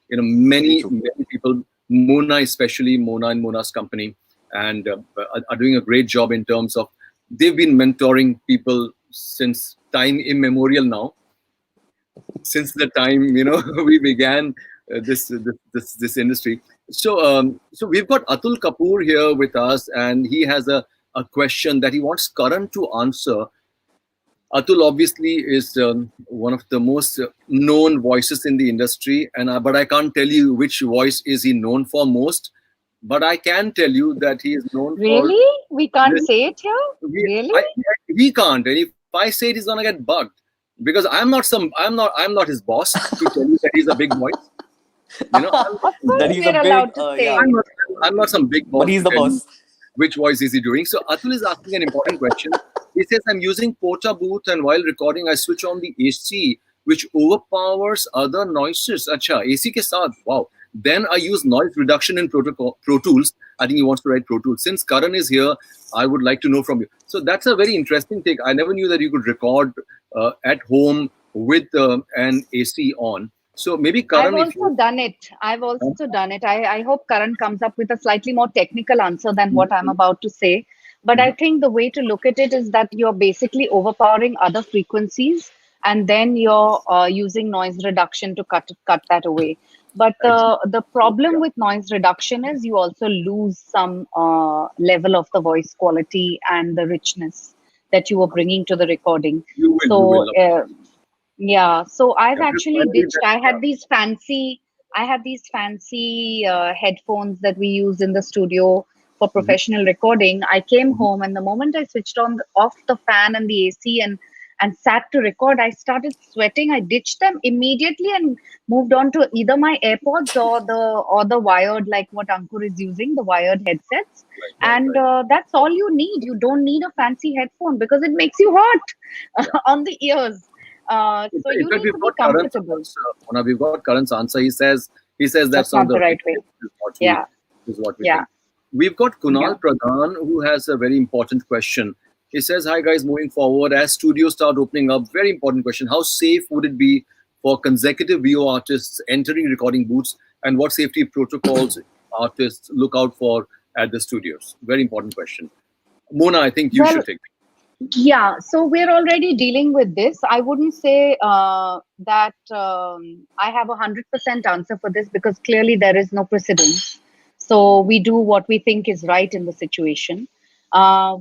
many people, Mona especially, Mona and Mona's company, and are doing a great job in terms of they've been mentoring people since time immemorial now, since the time we began this industry. So we've got Atul Kapoor here with us, and he has a question that he wants Karan to answer. Atul obviously is one of the most known voices in the industry, but I can't tell you which voice is he known for most. But I can tell you that he is known for. Really? We can't say it here? Really? We can't. And if I say it, he's gonna get bugged because I'm not his boss to tell you that he's a big voice. Of course, we're allowed to say. Yeah. I'm not some big boss. But he's the boss. Which voice is he doing? So Atul is asking an important question. He says, I'm using Porta booth and while recording, I switch on the AC, which overpowers other noises. Acha, AC ke saath. Wow. Then I use noise reduction in Pro Tools. I think he wants to write Pro Tools. Since Karan is here, I would like to know from you. So that's a very interesting take. I never knew that you could record at home with an AC on. So maybe Karan, I've also done it. I hope Karan comes up with a slightly more technical answer than what I'm about to say. But I think the way to look at it is that you're basically overpowering other frequencies, and then you're using noise reduction to cut that away. But the problem with noise reduction is you also lose some level of the voice quality and the richness that you were bringing to the recording. Yeah, so I've actually ditched. I had these fancy headphones that we use in the studio for professional recording. I came home, and the moment I switched off the fan and the AC and sat to record, I started sweating. I ditched them immediately and moved on to either my AirPods or the wired, like what Ankur is using, the wired headsets. That's all you need. You don't need a fancy headphone because it makes you hot on the ears. So you need to be comfortable. We've got Karan's answer. He says that's not the right way. Is what we think. We've got Kunal Pradhan, who has a very important question. He says, hi guys, moving forward, as studios start opening up, very important question. How safe would it be for consecutive VO artists entering recording booths, and what safety protocols artists look out for at the studios? Very important question. Mona, I think you should take it. Yeah, so we're already dealing with this. I wouldn't say that I have 100% answer for this because clearly there is no precedent. So we do what we think is right in the situation.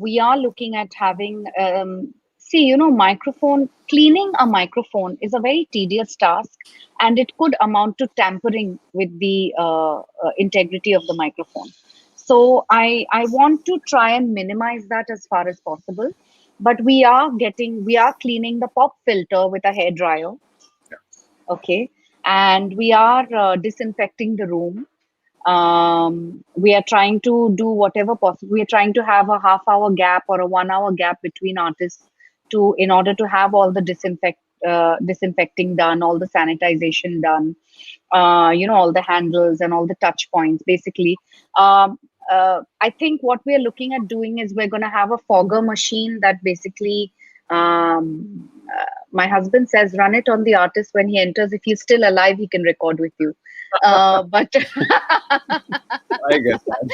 We are looking at having, cleaning a microphone is a very tedious task, and it could amount to tampering with the integrity of the microphone. So I want to try and minimize that as far as possible. But we are cleaning the pop filter with a hair dryer. Yeah. Okay. And we are disinfecting the room. We are trying to do whatever possible. We are trying to have a half-hour gap or a 1 hour gap between artists in order to have all the disinfecting done, all the sanitization done, all the handles and all the touch points, basically. I think what we're looking at doing is we're going to have a fogger machine that basically, my husband says, run it on the artist when he enters. If he's still alive, he can record with you. But I get that.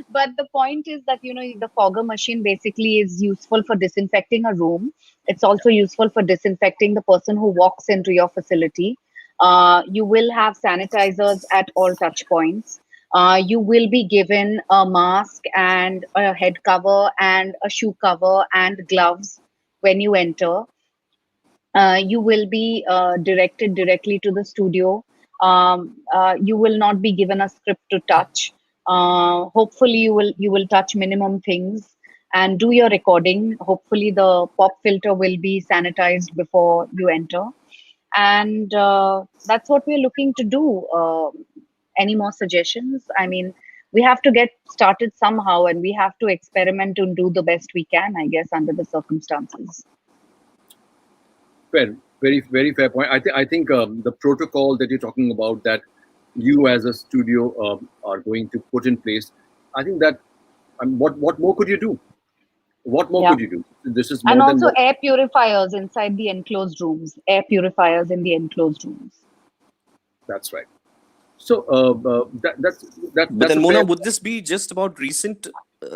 But the point is that, the fogger machine basically is useful for disinfecting a room. It's also useful for disinfecting the person who walks into your facility. You will have sanitizers at all touch points. You will be given a mask and a head cover and a shoe cover and gloves when you enter. You will be directed directly to the studio. You will not be given a script to touch. Hopefully, you will touch minimum things and do your recording. Hopefully, the pop filter will be sanitized before you enter. And that's what we're looking to do. Any more suggestions? I mean, we have to get started somehow, and we have to experiment and do the best we can, I guess, under the circumstances. Fair, very, very fair point. I think the protocol that you're talking about, that you as a studio are going to put in place, I think that And what more could you do? What more Yeah. could you do? This is And more than also what. air purifiers inside the enclosed rooms. Air purifiers in the enclosed rooms. That's right. So But that's then, a Mona, fair. would this be just about recent?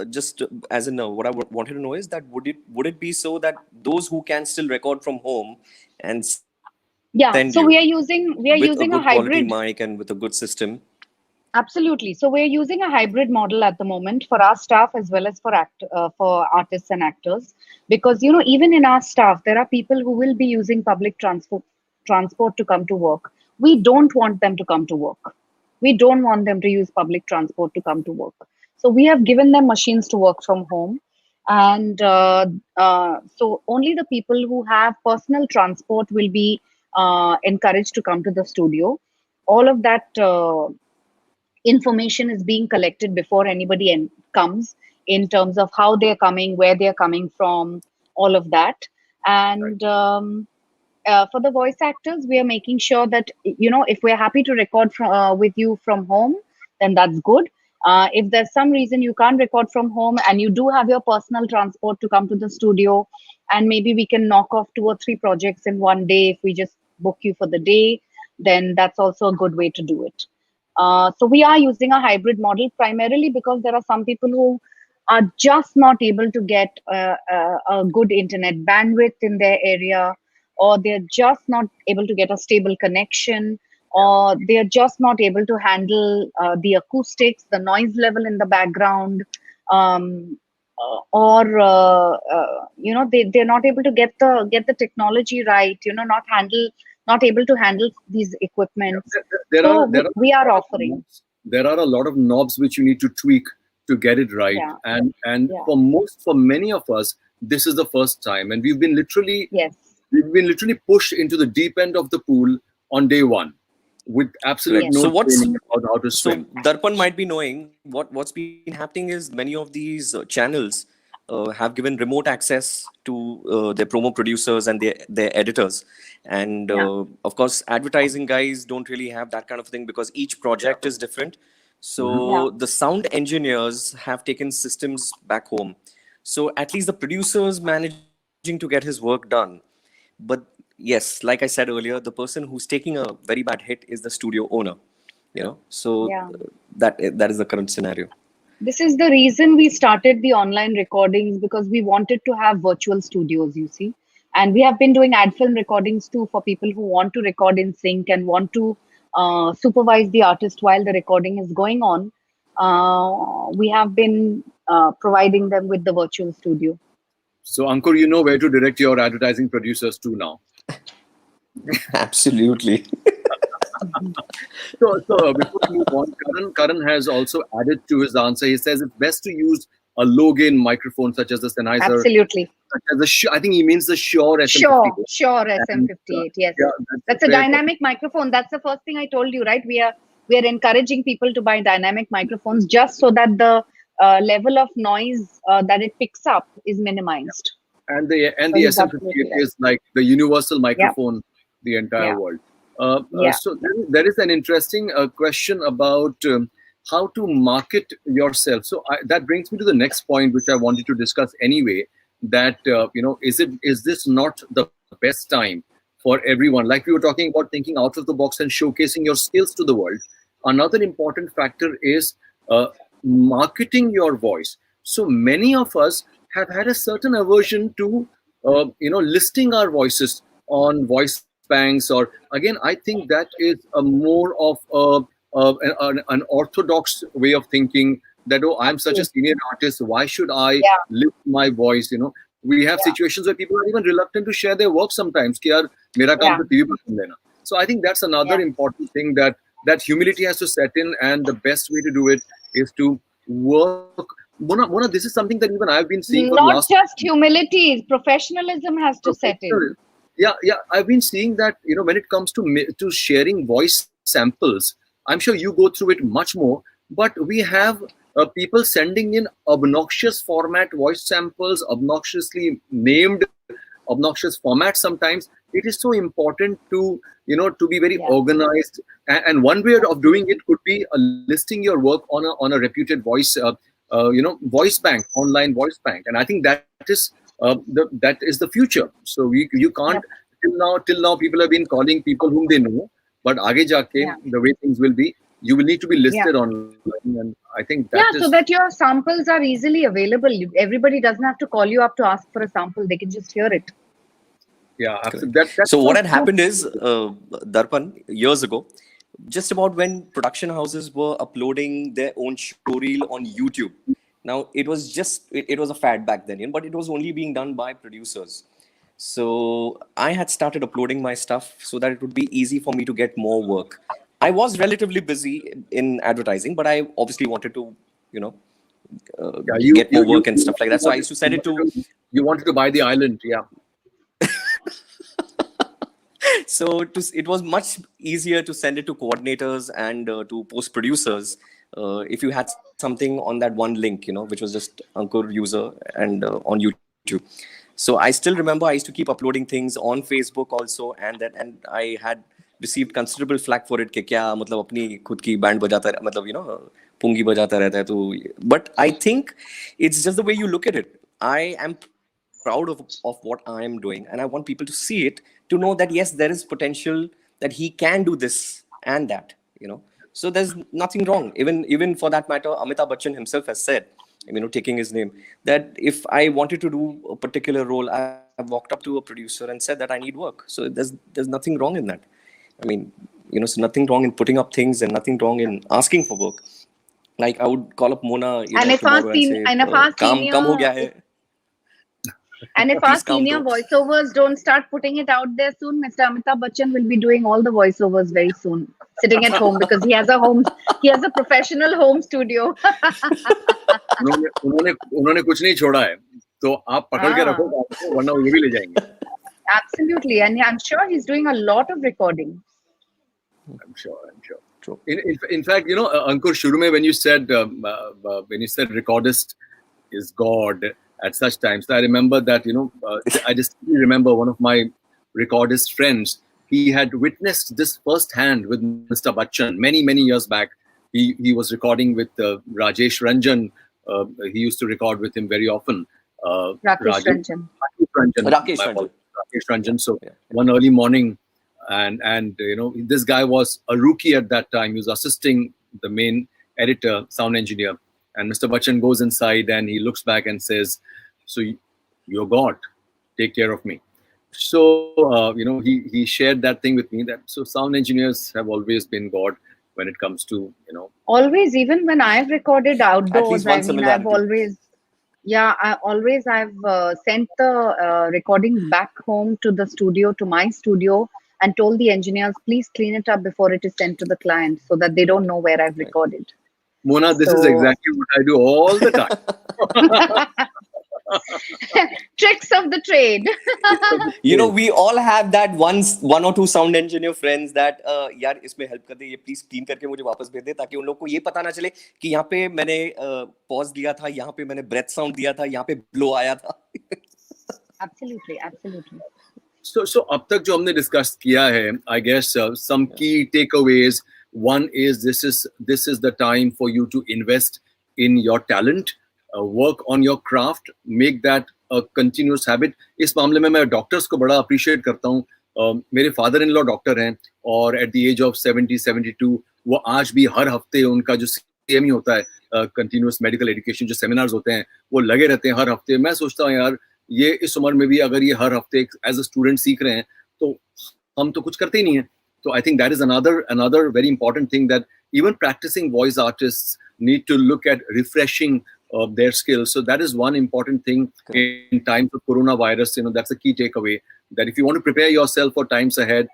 Just as in, what I wanted to know is that would it be so that those who can still record from home and send you Yeah. So with a good we are quality using a mic and with hybrid. a good system? Absolutely. So we're using a hybrid model at the moment for our staff as well as for artists and actors, because even in our staff there are people who will be using public transport to come to work. We don't want them to come to work. We don't want them to use public transport to come to work. So we have given them machines to work from home, and so only the people who have personal transport will be encouraged to come to the studio. All of that. Information is being collected before anybody comes, in terms of how they're coming, where they're coming from, all of that. Right. And for the voice actors, we are making sure that if we're happy to record with you from home, then that's good. If there's some reason you can't record from home and you do have your personal transport to come to the studio, and maybe we can knock off 2 or 3 projects in one day if we just book you for the day, then that's also a good way to do it. So we are using a hybrid model primarily because there are some people who are just not able to get a good internet bandwidth in their area, or they're just not able to get a stable connection, or they're just not able to handle the acoustics, the noise level in the background, or they're not able to get the technology right. Not able to handle these Yeah. equipments. There So are we, there are we a are lot of offering. knobs. There are a lot of knobs which you need to tweak to get it right. Yeah, And yeah, for many of us, this is the first time, and yes, we've been literally pushed into the deep end of the pool on day one, with absolute yes, Correct. no So training about how to so swim. Darpan might be knowing what's been happening is many of these channels have given remote access to their promo producers and their editors, and yeah, of course advertising guys don't really have that kind of thing because each Yeah. project is different. Hmm. yeah, So the sound engineers have taken systems back home. So at least the producer's managing to get his work done. But yes, like I said earlier, the person who's taking a very bad hit is the studio owner. So yeah. that is the current scenario. This is the reason we started the online recordings, because we wanted to have virtual studios, you see. And we have been doing ad film recordings too for people who want to record in sync and want to supervise the artist while the recording is going on. We have been providing them with the virtual studio. So, Ankur, you know where to direct your advertising producers to now. Absolutely. Mhm. So before we move on, Karan has also added to his answer. He says it's best to use a low gain microphone such as the Sennheiser, Absolutely. such as I think he means the Shure Sure, SM58. sure, And SM58. Yes. yeah, that's That's a where. dynamic microphone. That's the first thing I told you, right? We are encouraging people to buy dynamic microphones just so that the level of noise that it picks up is minimized. And So the he's SM58 absolutely right. is like the universal Yeah, microphone the entire yeah, world. yeah. So there is an interesting question about how to market yourself. So that brings me to the next point, which I wanted to discuss anyway. That is this not the best time for everyone? Like we were talking about thinking out of the box and showcasing your skills to the world. Another important factor is uh, marketing your voice. So many of us have had a certain aversion to listing our voices on voice banks, or again, I think that is a more of an orthodox way of thinking, that oh, I'm such a Absolutely. senior artist, why should I Yeah, lift my voice? We have yeah, situations where people are even reluctant to share their work sometimes कि यार मेरा काम yeah, तो TV पर सुन लेना. So I think that's another yeah. important thing, that humility has to set in, and the best way to do it is to work. Mona, this is something that even I've been seeing for the last. Not just humility, professionalism has to set in. Professional. Yeah, I've been seeing that when it comes to to sharing voice samples, I'm sure you go through it much more, but we have people sending in obnoxious format voice samples, obnoxiously named, obnoxious format sometimes. It is so important to to be very Yeah, organized, and one way of doing it absolutely. could be listing your work on a reputed voice voice bank, online voice bank, and I think that is the future. So you can't, Yep. till now people have been calling people whom they know, but aage jaake Yeah. the way things will be, you will need to be Yeah. listed online, and I think that Yeah, is, so that your samples are easily available. Everybody doesn't have to call you up to ask for a sample. They can just hear it. yeah, Correct. absolutely. That's So what so had true. happened is, Darpan, years ago, just about when production houses were uploading their own showreel on YouTube. Now it was a fad back then, but it was only being done by producers. So I had started uploading my stuff so that it would be easy for me to get more work. I was relatively busy in advertising, but I obviously wanted to, you know, Yeah, you get you more you work and stuff like you that. So I wanted used to send it to. you wanted to buy the island, yeah. So it was much easier to send it to coordinators and to post producers if you had something on that one link, which was just Ankur user and on YouTube. So I still remember I used to keep uploading things on Facebook also, and I had received considerable flack for it कि क्या मतलब अपनी खुद की band बजाता मतलब पुंगी बजाता रहता है तो. But I think it's just the way you look at it. I am proud of what I am doing, and I want people to see it, to know that yes, there is potential, that he can do this and that. So there's nothing wrong. Even for that matter, Amitabh Bachchan himself has said, taking his name, that if I wanted to do a particular role, I've walked up to a producer and said that I need work. So there's nothing wrong in that. I mean, so nothing wrong in putting up things and nothing wrong in asking for work. Like I would call up Mona, And if our tomorrow and sen- say, and if our काम हो senior गया है, and if our please काम senior दो. voiceovers don't start putting it out there soon, Mr. Amitabh Bachchan will be doing all the voiceovers very soon, sitting at home because he has a professional home studio. उन्होंने कुछ नहीं छोड़ा है, तो आप पकड़ के रखो Ah, काम को, वरना वो ये भी ले जाएंगे. absolutely, and I'm sure he's doing a lot of recording. I'm sure. True. In fact, Ankur, shuru mein when you said recordist is God at such times, I remember that I just remember one of my recordist friends. He had witnessed this firsthand with Mr. Bachchan many years back. He was recording with Rajesh Ranjan. He used to record with him very often. Rakesh Ranjan. Rakesh my Ranjan. apologies, Rakesh Ranjan. So Yeah. one early morning, and this guy was a rookie at that time. He was assisting the main editor, sound engineer, and Mr. Bachchan goes inside and he looks back and says, "So you're God, take care of me." So he shared that thing with me, that so sound engineers have always been God when it comes to Always, even when I've recorded At least outdoors, one I mean, I've similarity. always, yeah, I've sent the recordings back home to the studio, to my studio, and told the engineers, please clean it up before it is sent to the client so that they don't know where I've Right. recorded. Mona, this is So, exactly what I do all the time. tricks of the trade. We all have that one or two sound engineer friends that यार इसमें help कर दे, ये please clean करके मुझे वापस भेज दे, ताकि उन लोग को ये पता ना चले कि यहाँ पे मैंने pause दिया था, यहाँ पे मैंने breath sound दिया था, यहाँ पे blow आया था. Absolutely. So अब तक जो हमने discuss किया है, I guess some key takeaways. One is this is the time for you to invest in your talent, work on your craft, make that a continuous habit. इस मामले में मैं डॉक्टर्स को बड़ा appreciate करता हूँ. मेरे फादर इन लॉ डॉक्टर हैं और at the age of 70-72 वो आज भी हर हफ्ते उनका जो CME होता है, continuous medical education जो seminars होते हैं, वो लगे रहते हैं हर हफ्ते. मैं सोचता हूँ यार, ये इस उम्र में भी अगर ये हर हफ्ते एज अ स्टूडेंट सीख रहे हैं तो हम तो कुछ करते ही नहीं है. So I think that is another very important thing, that even practicing voice artists need to look at refreshing their skills. So that is one important thing in times of coronavirus. That's a key takeaway, that if you want to prepare yourself for times ahead,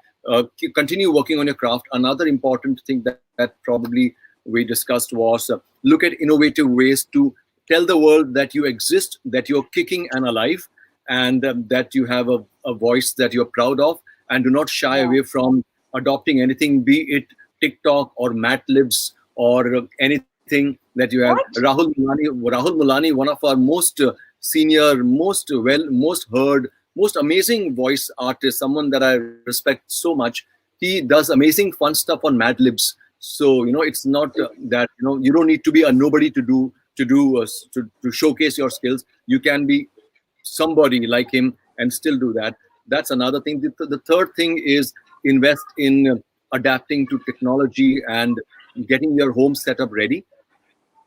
continue working on your craft. Another important thing that probably we discussed was look at innovative ways to tell the world that you exist, that you're kicking and alive, and that you have a voice that you're proud of, and do not shy away from adopting anything, be it TikTok or Matlibs or anything that you have. What? Rahul Mulani, one of our most senior, most heard, most amazing voice artist, someone that I respect so much. He does amazing fun stuff on Madlibs. So it's not that you don't need to be a nobody to do to do to showcase your skills. You can be somebody like him and still do that. That's another thing. The third thing is invest in adapting to technology and getting your home setup ready,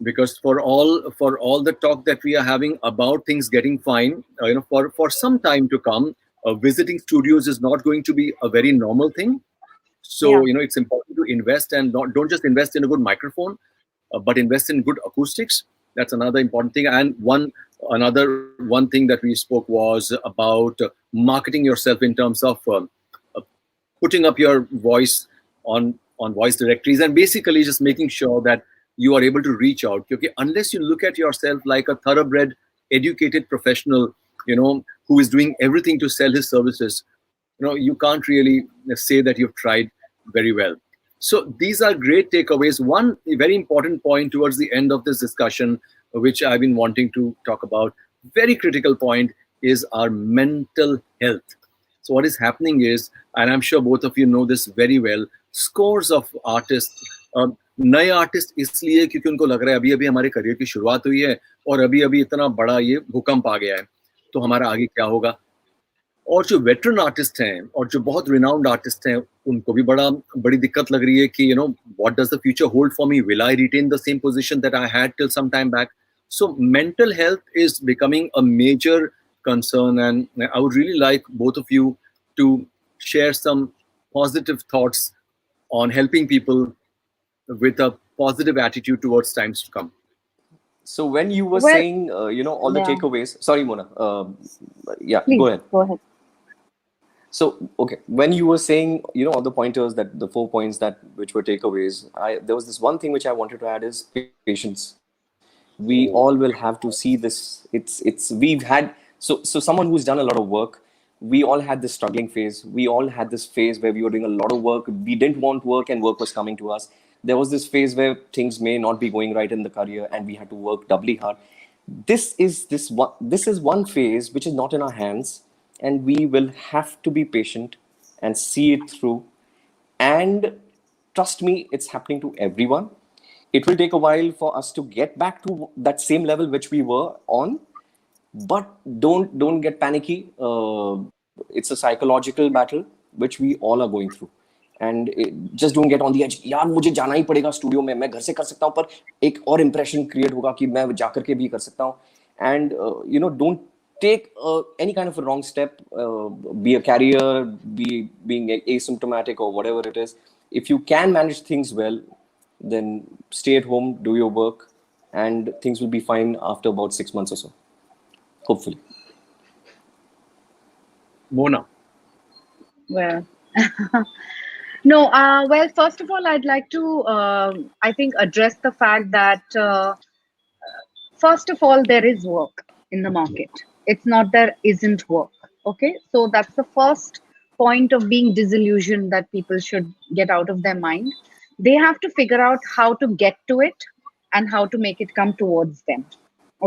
because for all the talk that we are having about things getting fine, for some time to come, visiting studios is not going to be a very normal thing. Yeah. So it's important to invest, and don't just invest in a good microphone, but invest in good acoustics. That's another important thing. And one thing that we spoke was about marketing yourself in terms of uh, putting up your voice on voice directories, and basically just making sure that you are able to reach out. Okay, unless you look at yourself like a thoroughbred, educated professional, who is doing everything to sell his services, you can't really say that you've tried very well. So these are great takeaways. One very important point towards the end of this discussion, which I've been wanting to talk about, very critical point, is our mental health. So what is happening is, and I'm sure both of you know this very well, scores of artists, नए artist इसलिए क्योंकि उनको लग रहा है अभी अभी हमारे करियर की शुरुआत हुई है और अभी अभी इतना बड़ा ये भूकंप आ गया है, तो हमारा आगे क्या होगा। और जो वेटरन आर्टिस्ट हैं और जो बहुत रिनाउंड आर्टिस्ट हैं, उनको भी बड़ी दिक्कत लग रही है कि what does the future hold for me, will I retain the same position that I had till some time back. So mental health is becoming a major concern, and I would really like both of you to share some positive thoughts on helping people with a positive attitude towards times to come. So when you were Well, saying, all the yeah. takeaways, sorry, Mona, yeah, Please, go ahead. go ahead. So, okay, when you were saying, all the pointers, that the 4 points which were takeaways, there was this one thing which I wanted to add is patience. We all will have to see this. We've had, so someone who's done a lot of work, we all had this struggling phase. We all had this phase where we were doing a lot of work. We didn't want work and work was coming to us. There was this phase where things may not be going right in the career and we had to work doubly hard. This is one phase which is not in our hands, and we will have to be patient and see it through. And trust me, it's happening to everyone. It will take a while for us to get back to that same level which we were on, but don't get panicky. It's a psychological battle which we all are going through, and just don't get on the edge. यार मुझे जाना ही पड़ेगा studio में, मैं घर से कर सकता हूँ, पर एक और impression create होगा कि मैं जाकर के भी कर सकता हूँ. And don't take any kind of a wrong step, be a carrier, being asymptomatic or whatever it is. If you can manage things well, then stay at home, do your work, and things will be fine after about 6 months or so, hopefully. Mona. Well, no, well, first of all, I'd like to, I think, address the fact that, first of all, there is work in the market. It's not there isn't work. Okay, so that's the first point of being disillusioned that people should get out of their mind. They have to figure out how to get to it and how to make it come towards them.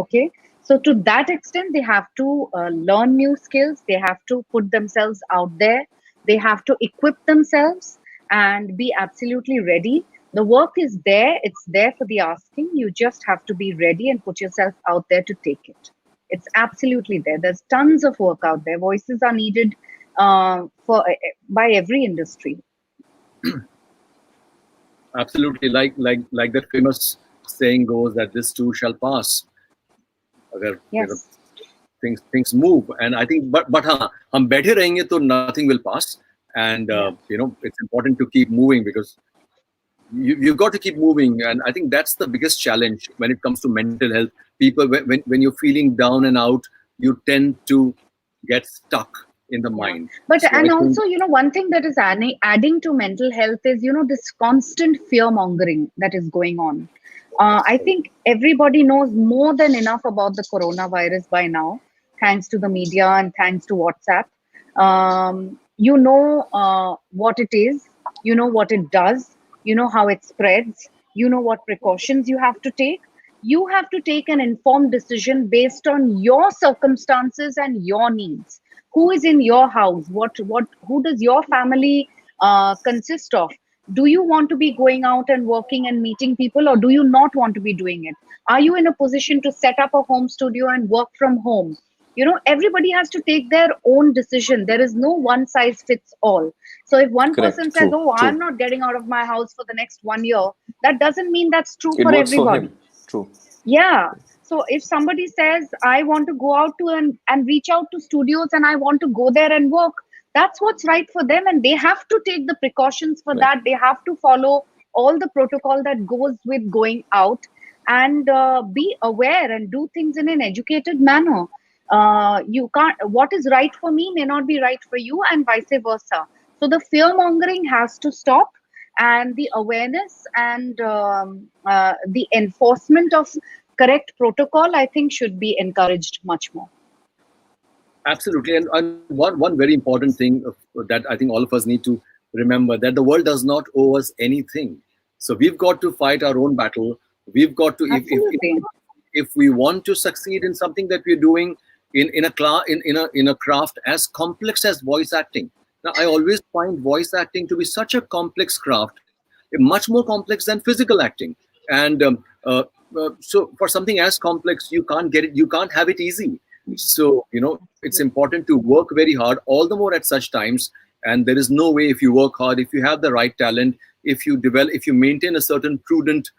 Okay, so to that extent, they have to learn new skills. They have to put themselves out there. They have to equip themselves and be absolutely ready. The work is there. It's there for the asking. You just have to be ready and put yourself out there to take it. It's absolutely there. There's tons of work out there. Voices are needed by every industry. Absolutely, like that famous saying goes that this too shall pass. Yes. Things move, and I think, but हाँ, हम बैठे रहेंगे तो nothing will pass, and it's important to keep moving, because you've got to keep moving, and I think that's the biggest challenge when it comes to mental health. People, when you're feeling down and out, you tend to get stuck in the mind. But So and I think- also, one thing that is adding to mental health is, this constant fear mongering that is going on. I think everybody knows more than enough about the coronavirus by now, thanks to the media and thanks to WhatsApp. You know what it is, you know what it does, you know how it spreads, you know what precautions you have to take. You have to take an informed decision based on your circumstances and your needs. Who is in your house? Who does your family consist of? Do you want to be going out and working and meeting people, or do you not want to be doing it? Are you in a position to set up a home studio and work from home? Everybody has to take their own decision. There is no one size fits all. So if one person Correct. says, True. oh, I'm True. not getting out of my house for the next 1 year, that doesn't mean that's true It for works for everybody. him. True. Yeah. So if somebody says, I want to go out to and reach out to studios and I want to go there and work, that's what's right for them. And they have to take the precautions for Right. that. They have to follow all the protocol that goes with going out, and be aware and do things in an educated manner. You can't, what is right for me may not be right for you, and vice versa. So the fear mongering has to stop, and the awareness and the enforcement of correct protocol, I think, should be encouraged much more. Absolutely. And one very important thing that I think all of us need to remember, that the world does not owe us anything. So we've got to fight our own battle. We've got to, Absolutely. if we want to succeed in something that we're doing in a craft as complex as voice acting. Now, I always find voice acting to be such a complex craft, much more complex than physical acting. And so for something as complex, you can't get it, you can't have it easy. So, it's important to work very hard, all the more at such times. And there is no way, if you work hard, if you have the right talent, if you maintain a certain prudent,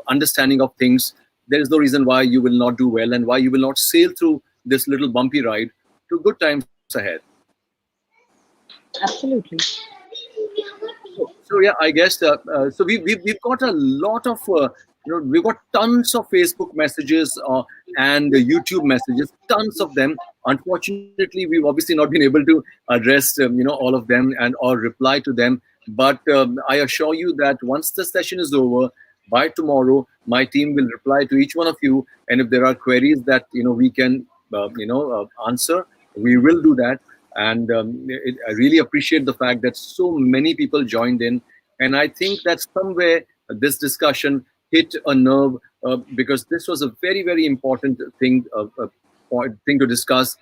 understanding of things, there is no reason why you will not do well and why you will not sail through this little bumpy ride to good times ahead. Absolutely. So yeah, I guess so. We've got a lot of we've got tons of Facebook messages and YouTube messages, tons of them. Unfortunately, we've obviously not been able to address all of them and or reply to them. But I assure you that once the session is over, by tomorrow, my team will reply to each one of you. And if there are queries that we can answer, we will do that. And I really appreciate the fact that so many people joined in. And I think that somewhere this discussion hit a nerve because this was a very, very important thing thing to discuss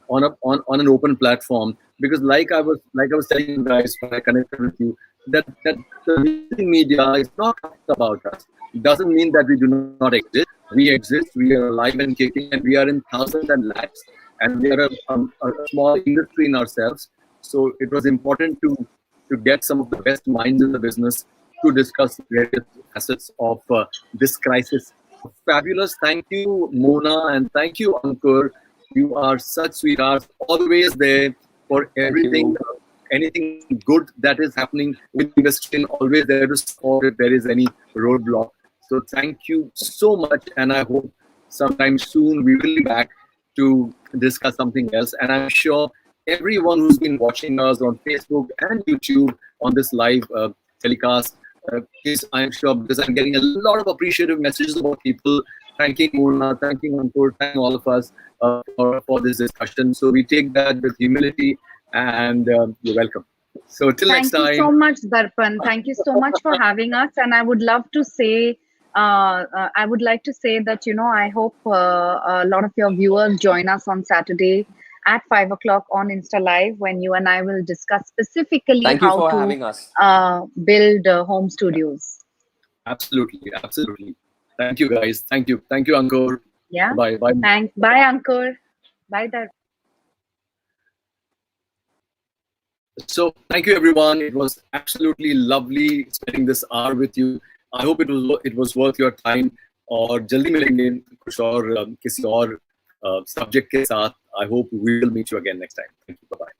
on an open platform. Because like I was telling you guys when I connected with you, that the music media is not about us. It doesn't mean that we do not exist. We exist. We are alive and kicking, and we are in thousands and lakhs, and we are a small industry in ourselves. So it was important to get some of the best minds in the business to discuss various facets of this crisis. Fabulous. Thank you, Mona, and thank you, Ankur. You are such sweethearts, always there for Thank everything, you. anything good that is happening with the industry, and always there to support if there is any roadblock. So thank you so much, and I hope sometime soon we will be back to discuss something else. And I'm sure everyone who's been watching us on Facebook and YouTube on this live telecast is, I'm sure, because I'm getting a lot of appreciative messages about people thanking Mona, thanking Ankur, thanking all of us for this discussion. So we take that with humility, and you're welcome. So till next Thank you time. so much, Darpan. Thank you so much for having us. And I would love to say, I would like to say that, I hope a lot of your viewers join us on Saturday at 5 o'clock on Insta Live, when you and I will discuss specifically Thank you how for to having us. build home studios. Absolutely, absolutely. Thank you, guys. Thank you, Ankur. Yeah. Bye, bye. Thanks. Bye, Ankur. Bye, Darpan. So thank you, everyone. It was absolutely lovely spending this hour with you. I hope it was worth your time. और जल्दी मिलेंगे कुछ और किसी और subject के साथ. I hope we will meet you again next time. Thank you. Bye bye.